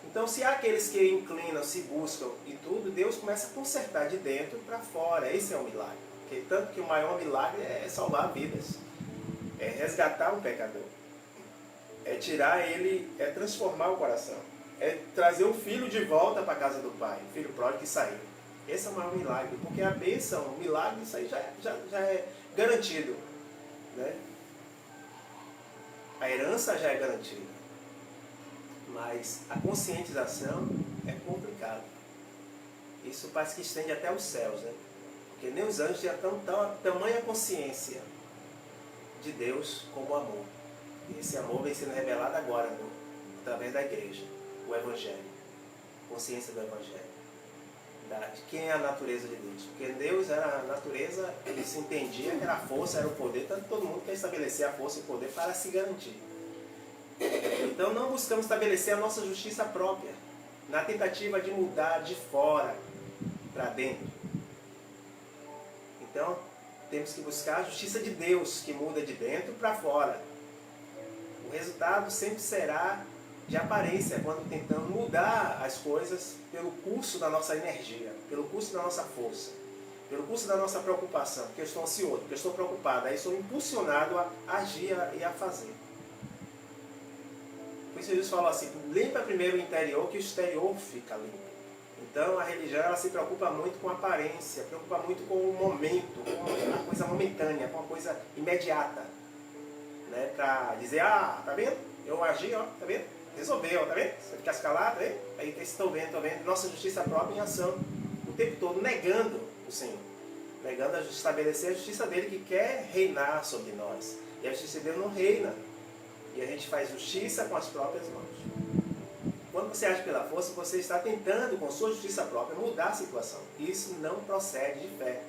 Então, se há aqueles que inclinam, se buscam e tudo, Deus começa a consertar de dentro para fora. Esse é o milagre. Porque tanto que o maior milagre é salvar vidas. É resgatar o pecador. É tirar ele, é transformar o coração. É trazer o filho de volta para a casa do pai. O filho pródigo que saiu. Esse é o maior milagre. Porque a bênção, o milagre, isso aí já é garantido. Né? A herança já é garantida. Mas a conscientização é complicado. Isso parece que estende até os céus, né? Porque nem os anjos tinham tamanha consciência de Deus como amor. E esse amor vem sendo revelado agora, né? Através da igreja, o Evangelho. Consciência do Evangelho. De quem é a natureza de Deus. Porque Deus era a natureza, ele se entendia que era a força, era o poder, tanto que todo mundo quer estabelecer a força e o poder para se garantir. Então não buscamos estabelecer a nossa justiça própria, na tentativa de mudar de fora para dentro. Então temos que buscar a justiça de Deus, que muda de dentro para fora. O resultado sempre será de aparência, quando tentamos mudar as coisas pelo curso da nossa energia, pelo curso da nossa força, pelo curso da nossa preocupação, porque eu estou ansioso, porque eu estou preocupado, aí sou impulsionado a agir e a fazer. Por isso Jesus falou assim, limpa primeiro o interior, que o exterior fica limpo. Então a religião ela se preocupa muito com a aparência, preocupa muito com o momento, com a coisa momentânea, com a coisa imediata. Né? Para dizer, tá vendo? Eu agi, tá vendo? Resolveu, tá vendo? Você fica escalado, tá vendo? Aí estou vendo. Nossa justiça própria em ação. O tempo todo negando o Senhor. Negando a estabelecer a justiça dele que quer reinar sobre nós. E a justiça de Deus não reina. E a gente faz justiça com as próprias mãos. Quando você age pela força, você está tentando, com sua justiça própria, mudar a situação. Isso não procede de fé.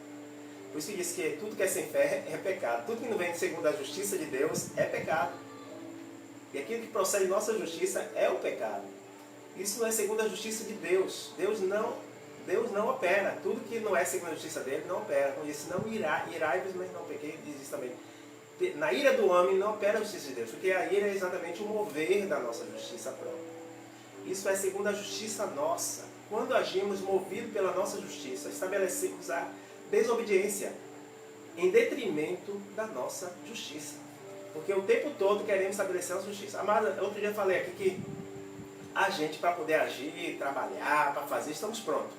Por isso que diz que tudo que é sem fé é pecado. Tudo que não vem segundo a justiça de Deus é pecado. E aquilo que procede de nossa justiça é o pecado. Isso não é segundo a justiça de Deus. Deus não opera. Tudo que não é segundo a justiça dele não opera. Como disse, não irai-vos, mas não pequei, diz isso também. Na ira do homem não opera a justiça de Deus, porque a ira é exatamente o mover da nossa justiça própria. Isso é segundo a justiça nossa. Quando agimos movido pela nossa justiça, estabelecemos a desobediência em detrimento da nossa justiça. Porque o tempo todo queremos estabelecer a nossa justiça. Amada, outro dia eu falei aqui que a gente, para poder agir, trabalhar, para fazer, estamos prontos.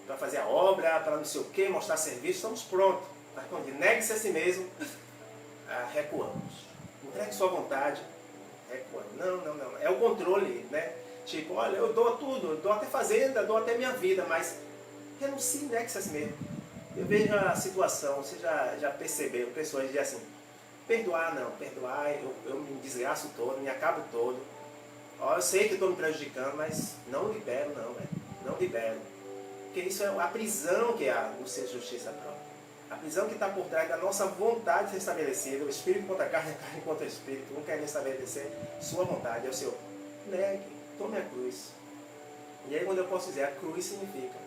Para fazer a obra, para não sei o que, mostrar serviço, estamos prontos. Mas quando negue-se a si mesmo, recuamos. Entregue sua vontade, recuamos. Não. É o controle, né? Tipo, olha, eu dou tudo, eu dou até fazenda, dou até minha vida, mas renuncie, negue-se a si mesmo. Eu vejo a situação, você já percebeu, pessoas dizem assim, Perdoar não, perdoar eu me desgraço todo, me acabo todo. Ó, eu sei que estou me prejudicando, mas não libero não, velho. Não libero. Porque isso é a prisão que há no ser justiça própria. A prisão que está por trás da nossa vontade de ser estabelecida, o espírito contra a carne contra o espírito, um quer estabelecer sua vontade, é o seu. Negue, tome a cruz. E aí quando eu posso dizer, a cruz significa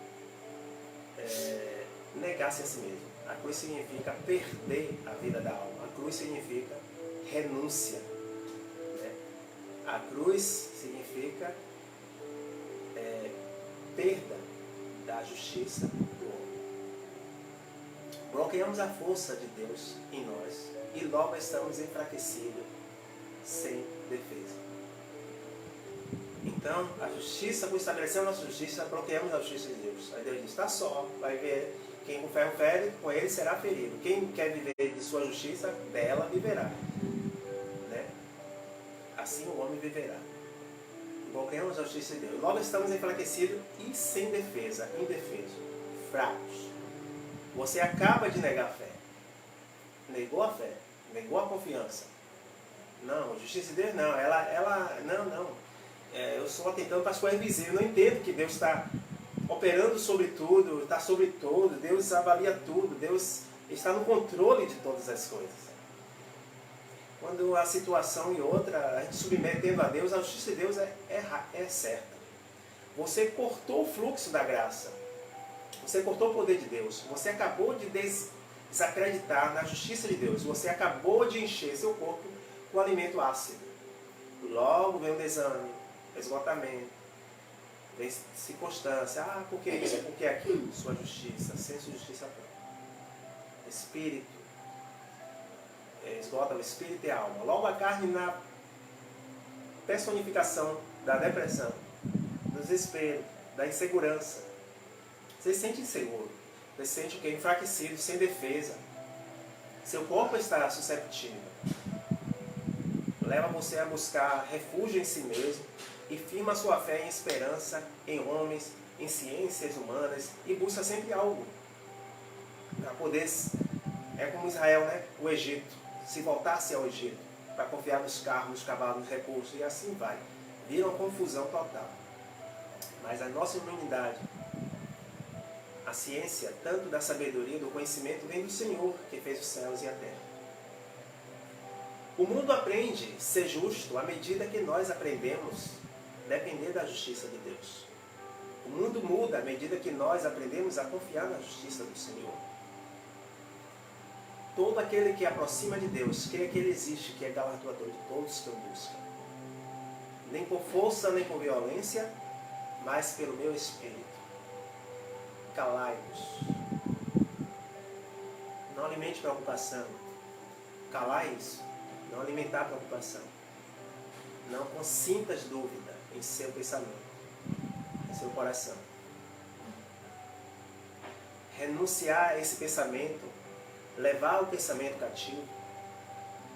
negar-se a si mesmo. A cruz significa perder a vida da alma. A cruz significa renúncia. Né? A cruz significa perda da justiça do homem. Bloqueamos a força de Deus em nós e logo estamos enfraquecidos, sem defesa. Então, a justiça, por estabelecer a nossa justiça, bloqueamos a justiça de Deus. Aí Deus diz, está só, vai ver, quem com ferro fere, com ele será ferido. Quem quer viver de sua justiça, dela viverá. Né? Assim o homem viverá. Bloqueamos a justiça de Deus. Logo estamos enfraquecidos e sem defesa, indefesos, fracos. Você acaba de negar a fé. Negou a fé, negou a confiança. Não, a justiça de Deus não, não. Eu sou atentando para as coisas visíveis. Eu não entendo que Deus está operando sobre tudo, está sobre tudo. Deus avalia tudo. Deus está no controle de todas as coisas. Quando a situação e outra, a gente submetendo a Deus, a justiça de Deus é certa. Você cortou o fluxo da graça. Você cortou o poder de Deus. Você acabou de desacreditar na justiça de Deus. Você acabou de encher seu corpo com alimento ácido. Logo vem o desânimo, esgotamento, vem circunstância. Ah, por que isso? Por que aquilo? Sua justiça, senso de justiça própria. Espírito. Esgota o espírito e a alma. Logo a carne na personificação da depressão, do desespero, da insegurança. Você se sente inseguro. Você se sente o quê? Enfraquecido, sem defesa. Seu corpo está susceptível. Leva você a buscar refúgio em si mesmo e firma sua fé em esperança, em homens, em ciências humanas e busca sempre algo para poder... É como Israel, né? O Egito. Se voltasse ao Egito para confiar nos carros, nos cavalos, nos recursos e assim vai. Vira uma confusão total. Mas a nossa imunidade, a ciência, tanto da sabedoria, do conhecimento, vem do Senhor que fez os céus e a terra. O mundo aprende a ser justo à medida que nós aprendemos a depender da justiça de Deus. O mundo muda à medida que nós aprendemos a confiar na justiça do Senhor. Todo aquele que aproxima de Deus, crê que Ele existe, que é galardoador de todos que o buscam. Nem por força, nem por violência, mas pelo meu Espírito. Calai-vos. Não alimente preocupação. Calai-vos. Não alimentar preocupação. Não consintas dúvida em seu pensamento, em seu coração. Renunciar a esse pensamento, levar o pensamento cativo.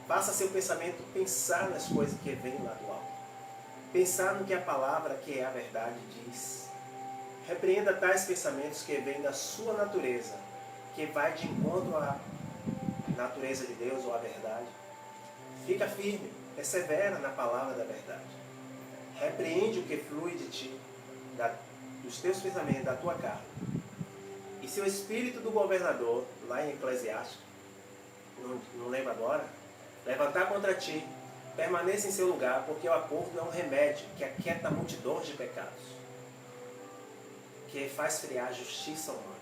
Faça seu pensamento pensar nas coisas que vêm lá do alto. Pensar no que a palavra, que é a verdade, diz. Repreenda tais pensamentos que vêm da sua natureza, que vai de encontro à natureza de Deus ou à verdade. Fica firme, persevera na palavra da verdade. Repreende o que flui de ti, dos teus pensamentos, da tua carne. E se o espírito do governador, lá em Eclesiastes, não lembro agora, levantar contra ti, permaneça em seu lugar, porque o acordo é um remédio que aquieta multidões de pecados, que faz friar a justiça humana,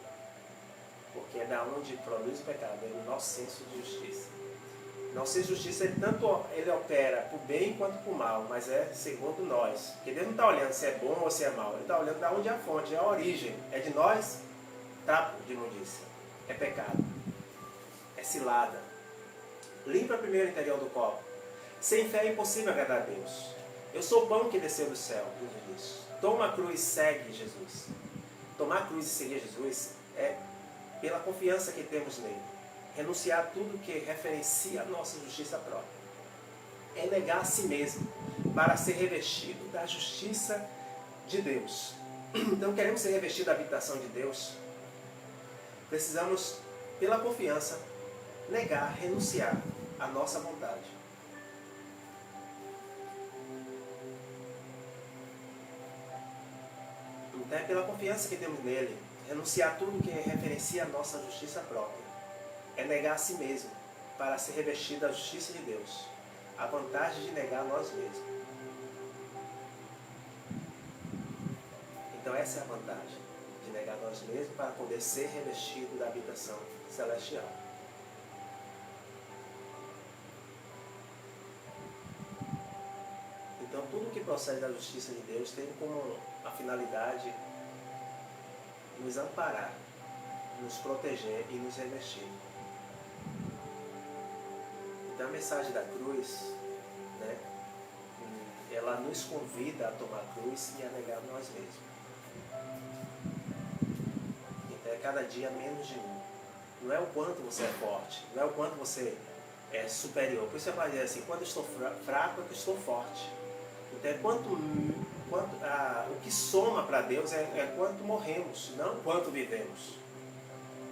porque é da onde produz o pecado, é o nosso senso de justiça. Nosso senso de justiça, ele opera por bem quanto por mal, mas é segundo nós. Porque Deus não está olhando se é bom ou se é mal, Ele está olhando de onde é a fonte, é a origem, é de nós. Trapo de imundícia, é pecado, é cilada. Limpa primeiro o interior do copo. Sem fé é impossível agradar a Deus. Eu sou o pão que desceu do céu, Jesus diz. Toma a cruz e segue Jesus. Tomar a cruz e seguir Jesus é pela confiança que temos nele. Renunciar a tudo que referencia a nossa justiça própria. É negar a si mesmo para ser revestido da justiça de Deus. Então queremos ser revestidos da habitação de Deus. Precisamos, pela confiança, negar, renunciar a nossa vontade. Então é pela confiança que temos nele, renunciar tudo que referencia a nossa justiça própria. É negar a si mesmo, para ser revestido da justiça de Deus. A vantagem de negar a nós mesmos. Então essa é a vantagem de negar a nós mesmos para poder ser revestido da habitação celestial. Então tudo que procede da justiça de Deus tem como a finalidade nos amparar, nos proteger e nos revestir. Então a mensagem da cruz, né, ela nos convida a tomar a cruz e a negar nós mesmos. Então é cada dia menos de mim. Não é o quanto você é forte, não é o quanto você é superior. Por isso você vai dizer assim, quando eu estou fraco é que eu estou forte. Então é o que soma para Deus é quanto morremos, não quanto vivemos.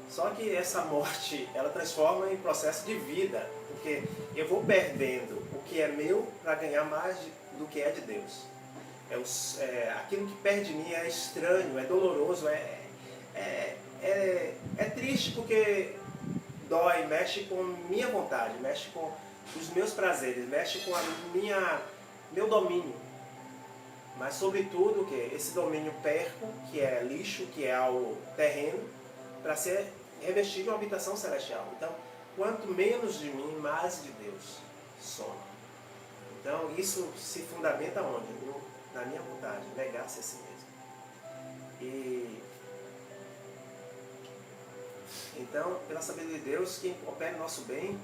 Só que essa morte, ela transforma em processo de vida, porque eu vou perdendo o que é meu para ganhar mais do que é de Deus. Aquilo que perde de mim é estranho, é doloroso, é triste porque dói, mexe com minha vontade, mexe com os meus prazeres, mexe com meu domínio. Mas sobretudo que esse domínio perco, que é lixo, que é algo terreno, para ser revestido de uma habitação celestial. Então, quanto menos de mim, mais de Deus soma. Então, isso se fundamenta onde? Na minha vontade, negar-se a si mesmo. Então, pela sabedoria de Deus, quem opera o nosso bem,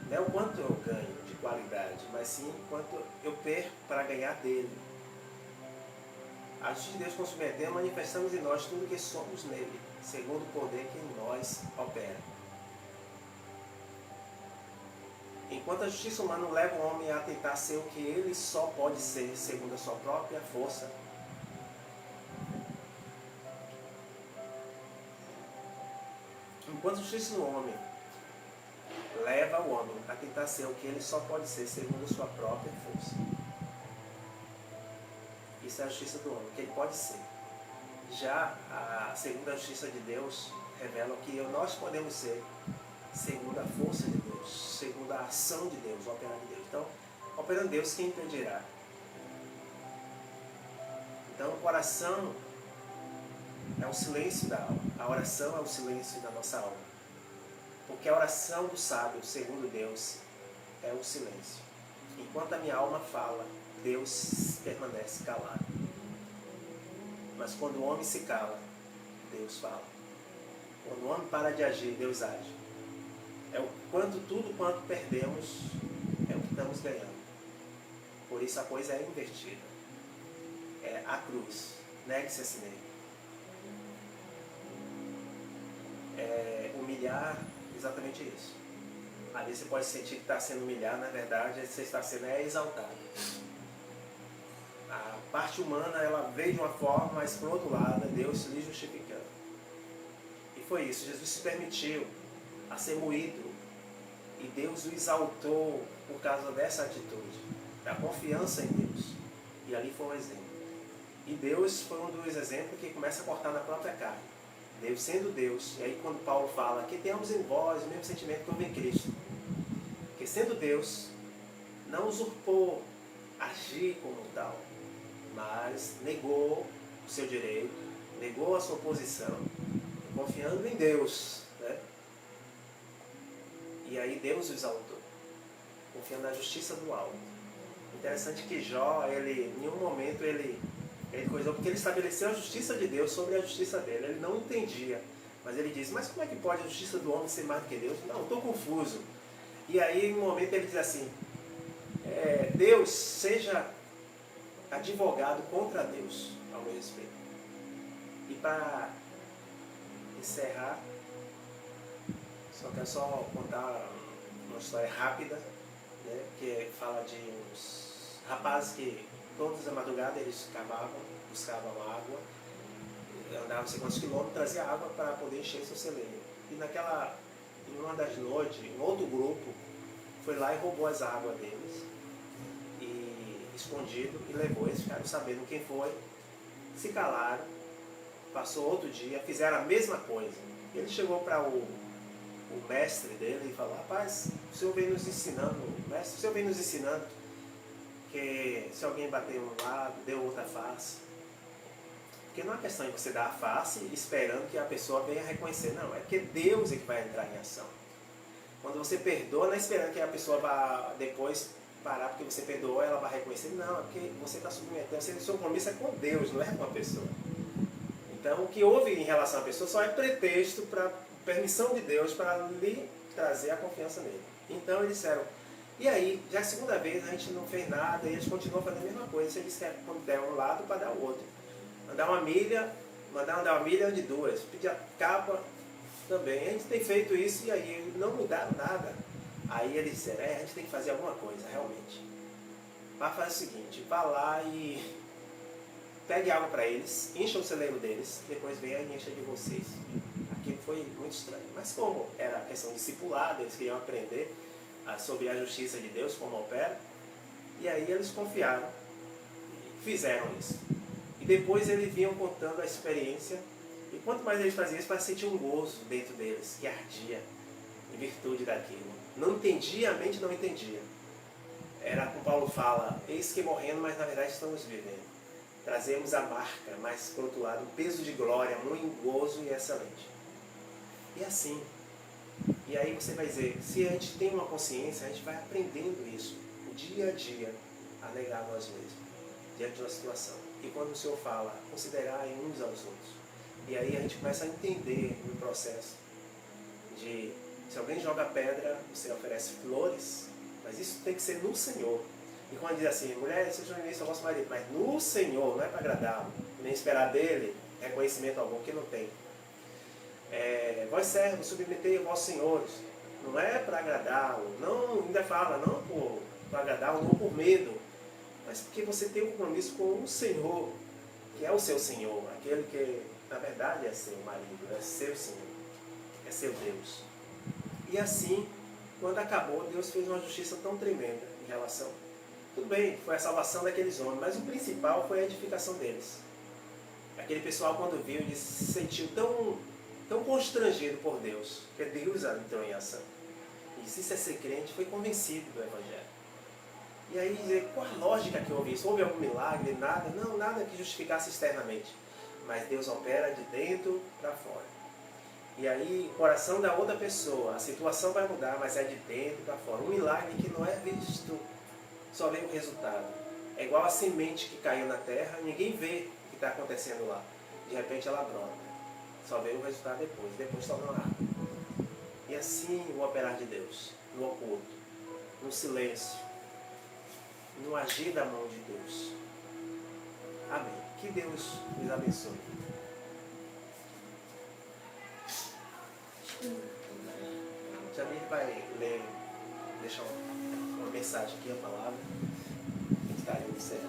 não é o quanto eu ganho de qualidade, mas sim o quanto eu perco para ganhar dele. A justiça de Deus com submetemos, manifestamos em nós tudo que somos nele, segundo o poder que em nós opera. Enquanto a justiça humana leva o homem a tentar ser o que ele só pode ser, segundo a sua própria força, enquanto a justiça do homem leva o homem a tentar ser o que ele só pode ser, segundo a sua própria força. Isso é a justiça do homem, que ele pode ser. Já a segunda justiça de Deus revela o que nós podemos ser, segundo a força de Deus, segundo a ação de Deus, o operar de Deus. Então, operando Deus, quem impedirá? Então, o coração é o silêncio da alma. A oração é o silêncio da nossa alma. Porque a oração do sábio, segundo Deus, é o silêncio. Enquanto a minha alma fala, Deus permanece calado. Mas quando o homem se cala, Deus fala. Quando o homem para de agir, Deus age. Tudo quanto perdemos é o que estamos ganhando. Por isso a coisa é invertida. É a cruz. Negue-se a si mesmo. Humilhar, exatamente isso. Ali você pode sentir que está sendo humilhado, na verdade você está sendo exaltado. A parte humana ela veio de uma forma, mas por outro lado é Deus lhe justificando. E foi isso, Jesus se permitiu a ser moído e Deus o exaltou por causa dessa atitude, da confiança em Deus. E ali foi um exemplo. E Deus foi um dos exemplos que começa a cortar na própria carne. Deus sendo Deus, e aí quando Paulo fala que tenhamos em vós o mesmo sentimento que houve em Cristo, que sendo Deus, não usurpou agir como tal, mas negou o seu direito, negou a sua posição, confiando em Deus, né? E aí Deus o exaltou, confiando na justiça do alto. Interessante que Jó, em nenhum momento ele coisou, porque ele estabeleceu a justiça de Deus sobre a justiça dele. Ele não entendia, mas ele diz, mas como é que pode a justiça do homem ser mais do que Deus? Não, estou confuso. E aí, em um momento, ele diz assim, Deus seja advogado contra Deus, ao meu respeito. E para encerrar, quero contar uma história rápida, né, que fala de uns rapazes que todas as madrugadas eles buscavam água, andavam não sei quantos quilômetros, traziam água para poder encher seu celeiro. E em uma das noites, um outro grupo foi lá e roubou as águas deles, e escondido, e levou. Eles ficaram sabendo quem foi, se calaram, passou outro dia, fizeram a mesma coisa. Ele chegou para o mestre dele e falou: rapaz, o senhor vem nos ensinando, mestre, o senhor vem nos ensinando que se alguém bater um lado, dê outra face. Porque não é questão de você dar a face esperando que a pessoa venha reconhecer, não, é que Deus é que vai entrar em ação. Quando você perdoa, não é esperando que a pessoa vá depois parar porque você perdoou, ela vai reconhecer, não, é porque você está submetendo, o seu compromisso é com Deus, não é com a pessoa. Então, o que houve em relação à pessoa só é pretexto para permissão de Deus para lhe trazer a confiança nele. Então, eles disseram, e aí, já é a segunda vez, a gente não fez nada, e eles continuam fazendo a mesma coisa. Você disse que é quando der um lado para dar o outro. Andar uma milha, mandar andar uma milha de duas. Pedir a capa também. A gente tem feito isso e aí não mudaram nada. Aí eles disseram, a gente tem que fazer alguma coisa, realmente. Vai fazer o seguinte, vá lá e pegue água para eles, encha o celeiro deles, depois venha e encha de vocês. Aquilo foi muito estranho. Mas como era a questão discipulada, eles queriam aprender sobre a justiça de Deus, como opera, e aí eles confiaram e fizeram isso. E depois eles vinham contando a experiência, e quanto mais eles faziam isso, parecia sentir um gozo dentro deles, que ardia em virtude daquilo. Não entendia, a mente não entendia. Era como Paulo fala, eis que morrendo, mas na verdade estamos vivendo. Trazemos a marca, mas por outro lado, um peso de glória, muito gozo e excelente. E assim, e aí você vai dizer, se a gente tem uma consciência, a gente vai aprendendo isso, o dia a dia, a negar nós mesmos, diante de uma situação. E quando o Senhor fala, considerai uns aos outros. E aí a gente começa a entender no processo de, se alguém joga pedra, você oferece flores, mas isso tem que ser no Senhor. E quando diz assim, mulher, seja no início ao vosso marido, mas no Senhor, não é para agradá-lo, nem esperar dele reconhecimento algum, que não tem. Vós servos, submetei a vossos senhores, não é para agradá-lo, não, ainda fala, não para agradá-lo, não por medo, mas porque você tem um compromisso com o Senhor, que é o seu Senhor, aquele que na verdade é seu marido, é seu Senhor, é seu Deus. E assim, quando acabou, Deus fez uma justiça tão tremenda em relação. Tudo bem, foi a salvação daqueles homens, mas o principal foi a edificação deles. Aquele pessoal, quando viu, se sentiu tão constrangido por Deus, que Deus entrou em ação. E se é ser crente, foi convencido do Evangelho. E aí, qual a lógica que houve isso? Houve algum milagre? Nada? Não, nada que justificasse externamente. Mas Deus opera de dentro para fora. E aí, o coração da outra pessoa, a situação vai mudar, mas é de dentro para fora. Um milagre que não é visto, só vê o resultado. É igual a semente que caiu na terra, ninguém vê o que está acontecendo lá. De repente ela brota. Só vê o resultado depois torna uma árvore. E assim o operar de Deus, no oculto, no silêncio, no agir da mão de Deus. Amém. Que Deus nos abençoe. Jamil vai ler, deixar uma mensagem aqui, a palavra. Estarei no céu.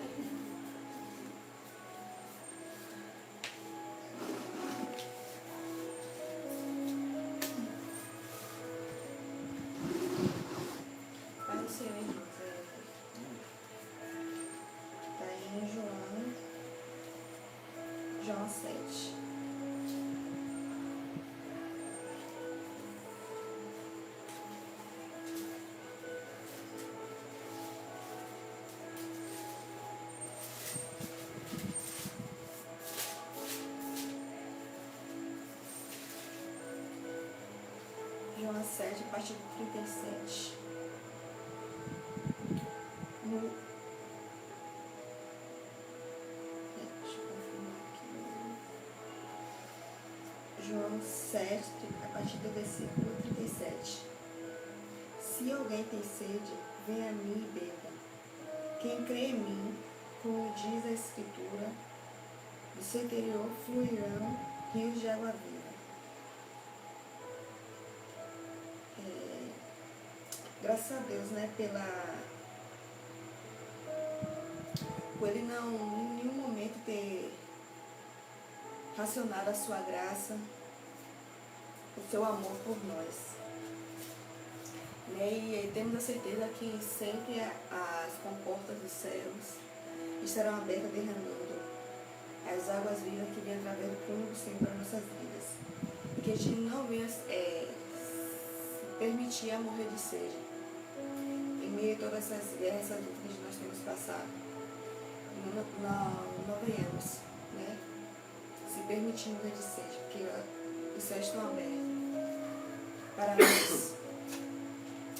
Pai do Senhor, irmãos, está aí em João 7. João 7, a partir do 37. Deixa eu confirmar aqui. João 7, a partir do versículo 37. Se alguém tem sede, venha a mim e beba. Quem crê em mim, como diz a Escritura, do seu interior fluirão rios de água viva. Graças a Deus, né, por ele não em nenhum momento ter racionado a sua graça, o seu amor por nós. né? E temos a certeza que sempre as comportas dos céus estarão abertas, derramando as águas vivas que vêm através do plano do Senhor para nossas vidas. E que a gente não venha se permitir a morrer de sede. Em meio a todas essas guerras, essas lutas que nós temos passado, não venhamos, né, se permitir morrer de sede, porque os céus estão abertos para nós.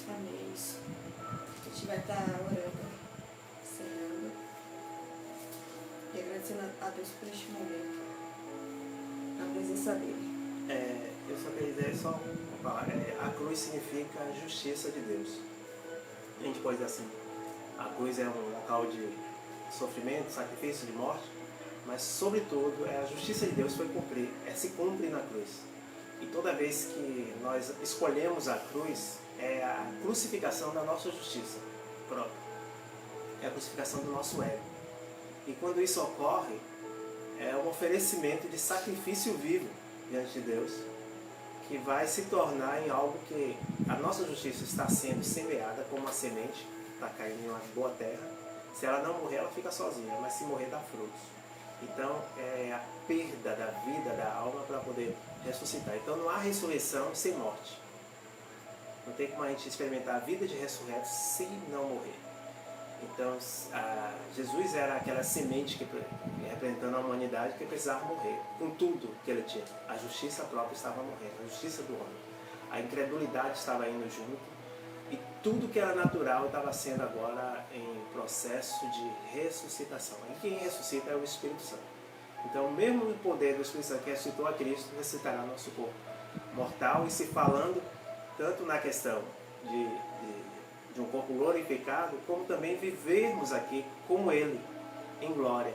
Amém. A gente vai estar orando, encerrando e agradecendo a Deus por este momento, na presença dele. Eu só queria dizer só uma palavra. A cruz significa a justiça de Deus. A gente pode dizer assim, a cruz é um local de sofrimento, sacrifício, de morte, mas sobretudo a justiça de Deus foi cumprir, se cumpre na cruz. E toda vez que nós escolhemos a cruz, é a crucificação da nossa justiça própria. É a crucificação do nosso ego. E quando isso ocorre, é um oferecimento de sacrifício vivo diante de Deus, que vai se tornar em algo que a nossa justiça está sendo semeada como uma semente, está caindo em uma boa terra. Se ela não morrer, ela fica sozinha, mas se morrer, dá frutos. Então, é a perda da vida, da alma, para poder ressuscitar. Então, não há ressurreição sem morte. Não tem como a gente experimentar a vida de ressurreto se não morrer. Então, Jesus era aquela semente representando a humanidade que precisava morrer, com tudo que ele tinha. A justiça própria estava morrendo, a justiça do homem. A incredulidade estava indo junto, e tudo que era natural estava sendo agora em processo de ressuscitação. E quem ressuscita é o Espírito Santo. Então, o mesmo poder do Espírito Santo que ressuscitou a Cristo, ressuscitará nosso corpo mortal, e se falando tanto na questão de um corpo glorificado, como também vivermos aqui como Ele, em glória.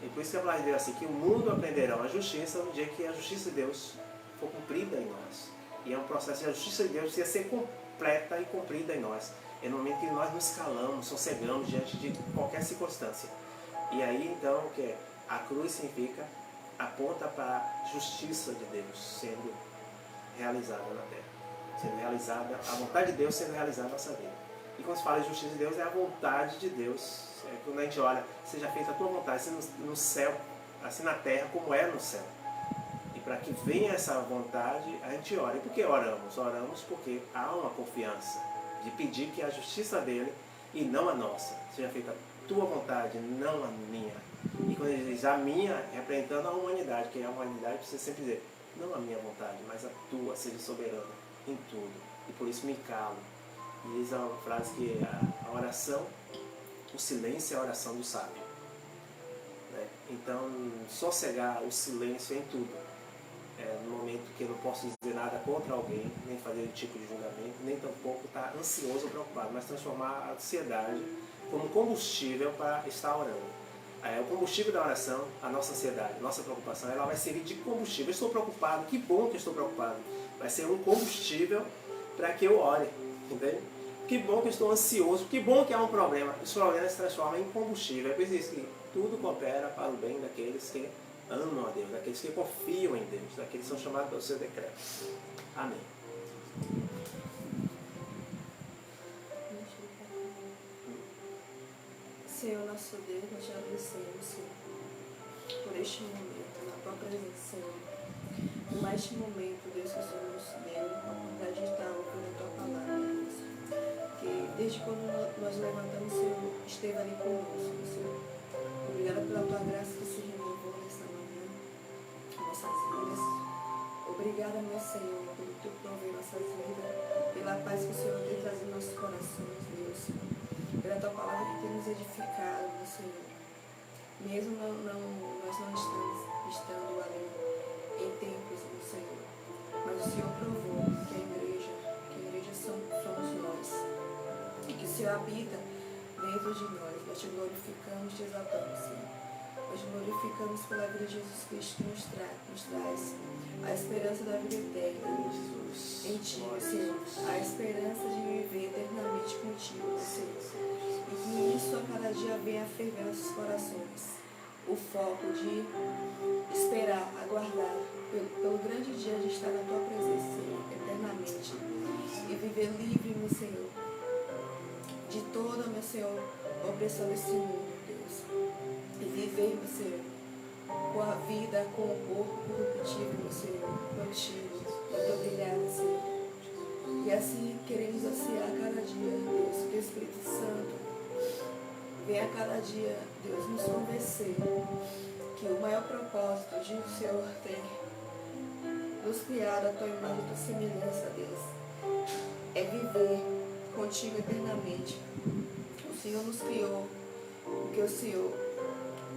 E por isso que a palavra de Deus é assim, que o mundo aprenderá a justiça no dia que a justiça de Deus for cumprida em nós. E é um processo de a justiça de Deus precisa ser completa e cumprida em nós. É no momento que nós nos calamos, sossegamos diante de qualquer circunstância. E aí então o que é? A cruz significa, aponta para a justiça de Deus sendo realizada na terra. Sendo realizada, a vontade de Deus sendo realizada na nossa vida. E quando se fala de justiça de Deus, é a vontade de Deus. Quando a gente olha, seja feita a tua vontade, assim no céu, assim na terra, como é no céu. E para que venha essa vontade, a gente ora. E por que oramos? Oramos porque há uma confiança de pedir que a justiça dele, e não a nossa, seja feita a tua vontade, não a minha. E quando ele diz a minha, representando a humanidade, que a humanidade precisa sempre dizer, não a minha vontade, mas a tua, seja soberana em tudo. E por isso me calo. E diz uma frase que a oração, o silêncio é a oração do sábio. Né? Então, sossegar o silêncio em tudo. No momento que eu não posso dizer nada contra alguém, nem fazer nenhum tipo de julgamento, nem tampouco estar ansioso ou preocupado, mas transformar a ansiedade como combustível para estar orando. O combustível da oração, a nossa ansiedade, a nossa preocupação, ela vai servir de combustível. Eu estou preocupado, que bom que eu estou preocupado. Vai ser um combustível para que eu ore. Entende? Que bom que eu estou ansioso, que bom que há um problema. Os problemas se transformam em combustível. É por isso que tudo coopera para o bem daqueles que amam a Deus, daqueles que confiam em Deus, daqueles que são chamados pelo seu decreto. Amém. Senhor, nosso Deus, nós te agradecemos, Senhor, por este momento, na tua presença, Senhor. Por mais este momento, Deus, que o Senhor nos deu a oportunidade de estar ouvindo a tua palavra, Deus. Que desde quando nós levantamos, Senhor, esteve ali conosco, Senhor. Obrigada pela tua graça que se renovou nesta manhã, em nossas vidas. Obrigada, meu Senhor, pelo teu prover nossas vidas, pela paz que o Senhor tem trazido em nossos corações, Deus. Pela tua palavra que tem nos edificado, meu Senhor. Mesmo nós não estando ali em tempos, meu Senhor. Mas o Senhor provou que a igreja somos nós. E que o Senhor habita dentro de nós. Nós te glorificamos, te exaltamos, Senhor. Nós te glorificamos pela vida de Jesus Cristo que nos traz a esperança da vida eterna em Ti, Senhor. A esperança de viver eternamente contigo, Senhor. E que isso a cada dia venha a ferver nossos corações. O foco de esperar, aguardar pelo grande dia de estar na Tua presença, Senhor, eternamente. E viver livre, meu Senhor, Senhor, a opressão desse mundo, Deus. E viver, meu Senhor, com a vida, com o corpo corruptível, meu Senhor, contigo. Muito obrigada, Senhor. E assim queremos ansiar cada dia, Deus, que o Espírito Santo venha cada dia, Deus, nos convencer que o maior propósito de o Senhor ter nos criado a tua imagem e a tua semelhança, Deus, é viver contigo eternamente. O Senhor nos criou porque o Senhor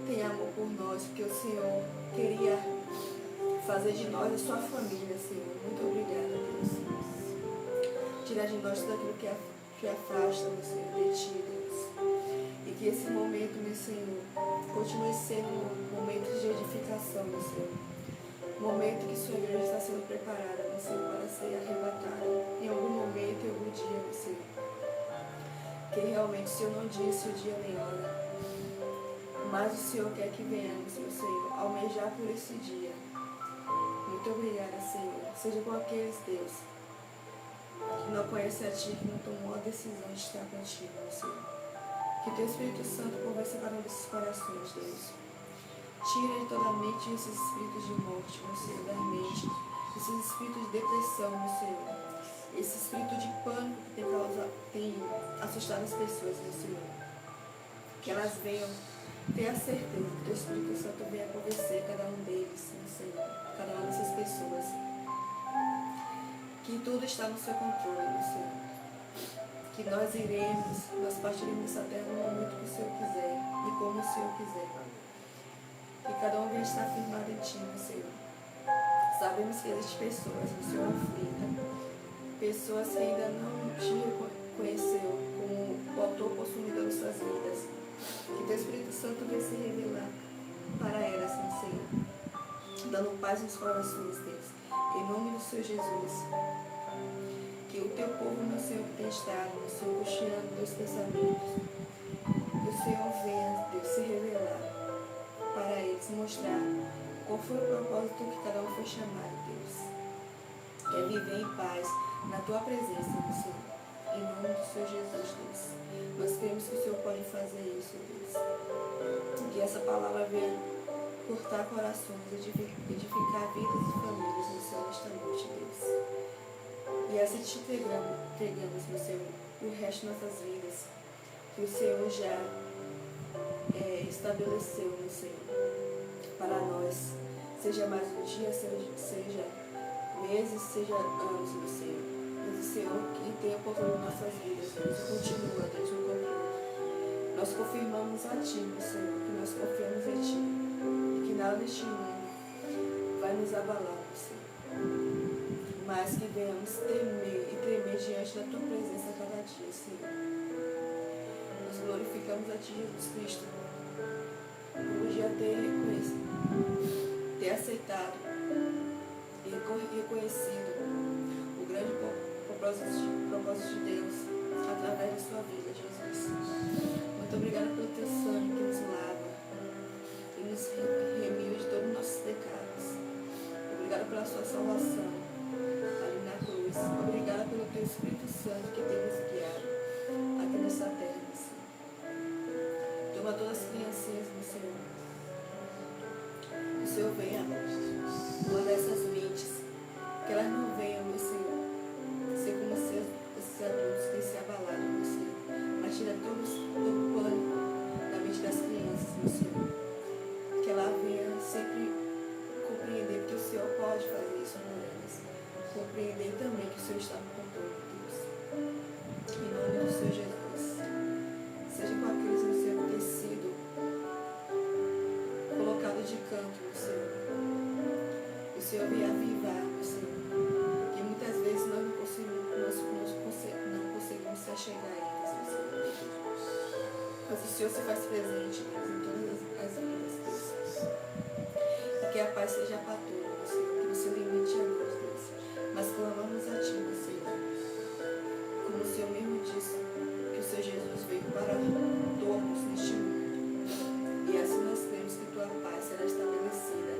tem amor por nós, porque o Senhor queria fazer de nós a sua família, Senhor. Muito obrigada, Deus. Tirar de nós tudo aquilo que afasta, meu Senhor, de ti, Deus. E que esse momento, meu Senhor, continue sendo um momento de edificação, meu Senhor. Um momento que sua igreja está sendo preparada, meu Senhor, para ser arrebatada. Em algum momento, em algum dia, meu Senhor. Que realmente o Senhor não disse o dia nem hora. Mas o Senhor quer que venhamos, meu Senhor, almejar por esse dia. Muito obrigada, Senhor. Seja com aqueles, Deus, que não conhece a Ti, que não tomou a decisão de estar contigo, meu Senhor. Que Teu Espírito Santo converse cada um desses corações, Deus. Tira de toda a mente esses espíritos de morte, meu Senhor, da mente. Esses espíritos de depressão, meu Senhor. Esse espírito de pânico que tem assustado as pessoas, meu Senhor. Que elas venham ter a certeza que Teu Espírito Santo venha convencer cada um deles, meu Senhor. Cada uma dessas pessoas. Que tudo está no seu controle, meu Senhor. Que nós partiremos dessa terra no momento que o Senhor quiser e como o Senhor quiser. Que cada um venha estar firmado em Ti, meu Senhor. Sabemos que existem pessoas, meu Senhor, aflitas, pessoas que ainda não te conheceu como o autor consumidor de suas vidas. Que Teu Espírito Santo venha se revelar para elas, meu Senhor, dando paz nos corações deles. Em nome do Senhor Jesus, que o Teu povo, meu Senhor, que tem estado, meu Senhor, cocheando Teus pensamentos, que o Senhor venha, Deus, se revelar para eles, mostrar qual foi o propósito que cada um foi chamado, Deus. Que é viver em paz na Tua presença, meu Senhor. Em nome do Senhor Jesus, Deus. Nós cremos que o Senhor pode fazer isso, Deus. Que essa palavra venha cortar corações, edificar vidas e famílias, meu Senhor, nesta noite, Deus. E assim te entregamos, meu Senhor, o resto de nossas vidas, que o Senhor já estabeleceu, meu Senhor, para nós. Seja mais um dia, seja meses, seja anos, meu Senhor. Mas o Senhor que tem o controle de nossas vidas, Deus, continua, Deus, no controle. Nós confirmamos a Ti, meu Senhor, que nós confiamos em Ti. Que nada neste mundo vai nos abalar, meu Senhor. Mas que venhamos temer e tremer diante da Tua presença a cada dia, Senhor. Nós glorificamos a Ti, Jesus Cristo, por dia ter aceitado e reconhecido o grande propósito de Deus através da Sua vida, Jesus. Muito obrigada pelo Teu sangue que nos lava e nos remiu de todos os nossos pecados. Obrigada pela Sua salvação ali na cruz. Obrigada pelo Teu Espírito Santo que tem nos guiado aqui nessa terra, meu Senhor. Toma todas as criancinhas, meu Senhor. Que o Senhor venha uma dessas mentes, que elas não venham, meu Senhor, ser como esses adultos que têm se abalado, meu Senhor. Mas tira todo o pânico da mente das crianças, meu Senhor. Que ela venha sempre compreender que o Senhor pode fazer isso com elas. Compreender também que o Senhor está no controle, Deus. Em nome do Senhor Jesus. Seja com aqueles, meu Senhor, que têm sido colocados de canto, meu Senhor. Que o Senhor venha avivar, meu Senhor. Que muitas vezes nós não conseguimos se achegar a eles, meu Senhor. Mas o Senhor se faz presente, Deus, em todas as vidas, Deus. E que a paz seja para todos, meu Senhor. Que não se limite a nós, Deus. Mas clamamos a Ti, meu Senhor. Como o Senhor mesmo disse, que o Senhor Jesus veio para todos neste mundo. E assim nós cremos que Tua paz será estabelecida,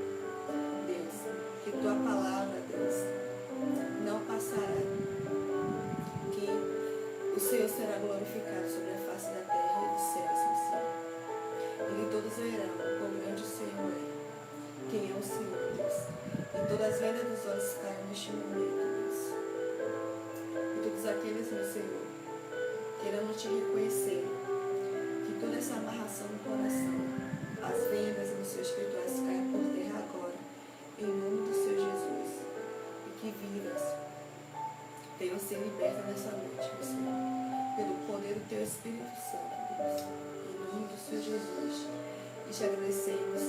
Deus. Que Tua palavra, Deus, não passará. Que o Senhor será glorificado sobre a face da terra. todos verão quão grande o Senhor é. Quem é o Senhor, Deus? E todas as vendas dos olhos caem neste momento, Deus. E todos aqueles, meu Senhor, querendo te reconhecer, que toda essa amarração no coração, as vendas nos seus espirituais caem por terra agora, em nome do Senhor Jesus. E que vidas tenham ser libertas nessa noite, meu Senhor, pelo poder do Teu Espírito Santo, Deus. Em nome do Senhor Jesus. E te agradecemos,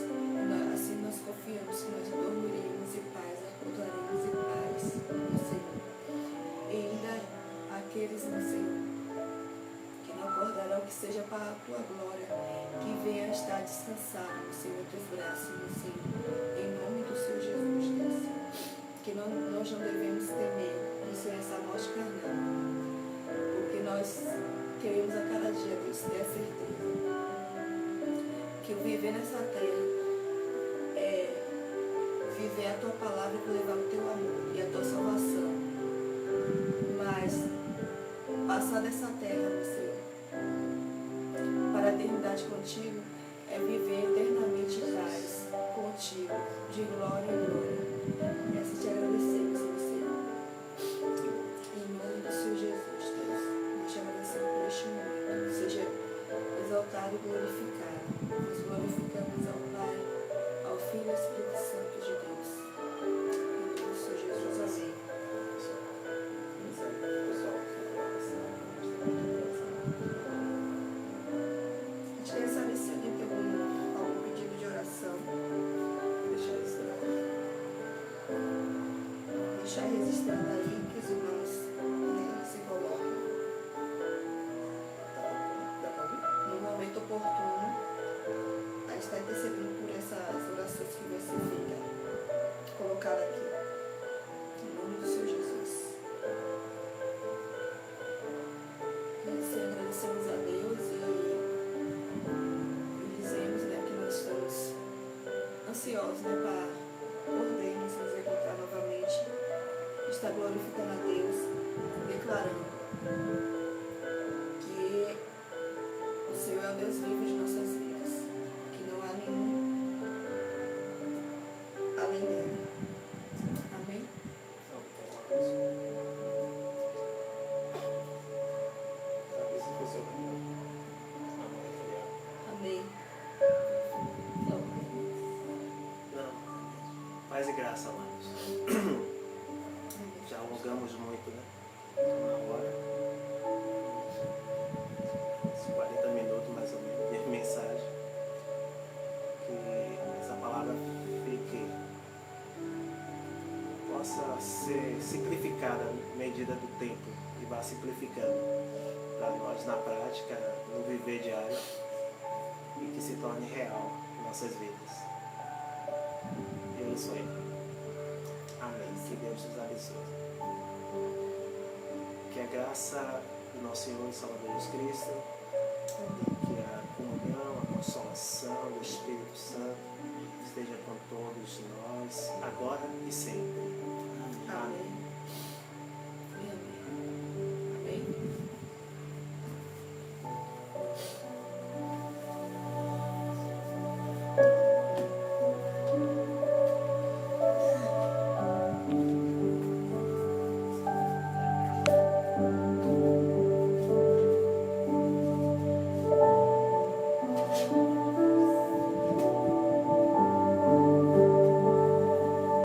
assim nós confiamos que nós dormiremos em paz, acordaremos em paz, meu Senhor. E ainda aqueles, meu Senhor, que não acordarão, que seja para a Tua glória, que venha estar descansado, meu Senhor, em Teus braços, meu Senhor, em nome do Senhor Jesus, Deus. Que nós não devemos temer, meu Senhor, essa morte carnal, porque nós queremos a cada dia, Deus, ter a certeza que o viver nessa terra é viver a Tua palavra e levar o Teu amor e a Tua salvação. Mas passar dessa terra, meu Senhor, para a eternidade contigo, é viver eternamente em paz contigo, de glória em glória. E assim te agradecemos, meu Senhor. Em nome do Senhor Jesus, Deus, nós te agradecemos por este momento. Seja exaltado e glorificado. Nós glorificamos ao Pai, ao Filho e ao Espírito Santo de Deus. Em nome do Senhor Jesus, amém. A gente quer saber se alguém tem algum pedido de oração. Deixar registrado aí que os irmãos se colocam. No momento oportuno, a gente está intercedendo por essas orações que vai ser feita, colocada aqui. Em nome do Senhor Jesus. E assim agradecemos a Deus e dizemos, né, que nós estamos ansiosos, né, para podermos nos encontrar novamente, estar glorificando a Deus, declarando que o Senhor é o Deus vivo de nossas vidas, que não há nenhum além dele. Amém? Amém. Paz e graça, amados. Já alongamos muito, né? Uma hora. Uns 40 minutos mais ou menos de mensagem. Que essa palavra fique, possa ser simplificada à medida do tempo e vá simplificando para nós na prática, no viver diário e que se torne real em nossas vidas. Eu isso aí. Amém. Que Deus nos abençoe. Que a graça do nosso Senhor e Salvador Jesus Cristo, que a comunhão, a consolação do Espírito Santo esteja com todos nós, agora e sempre.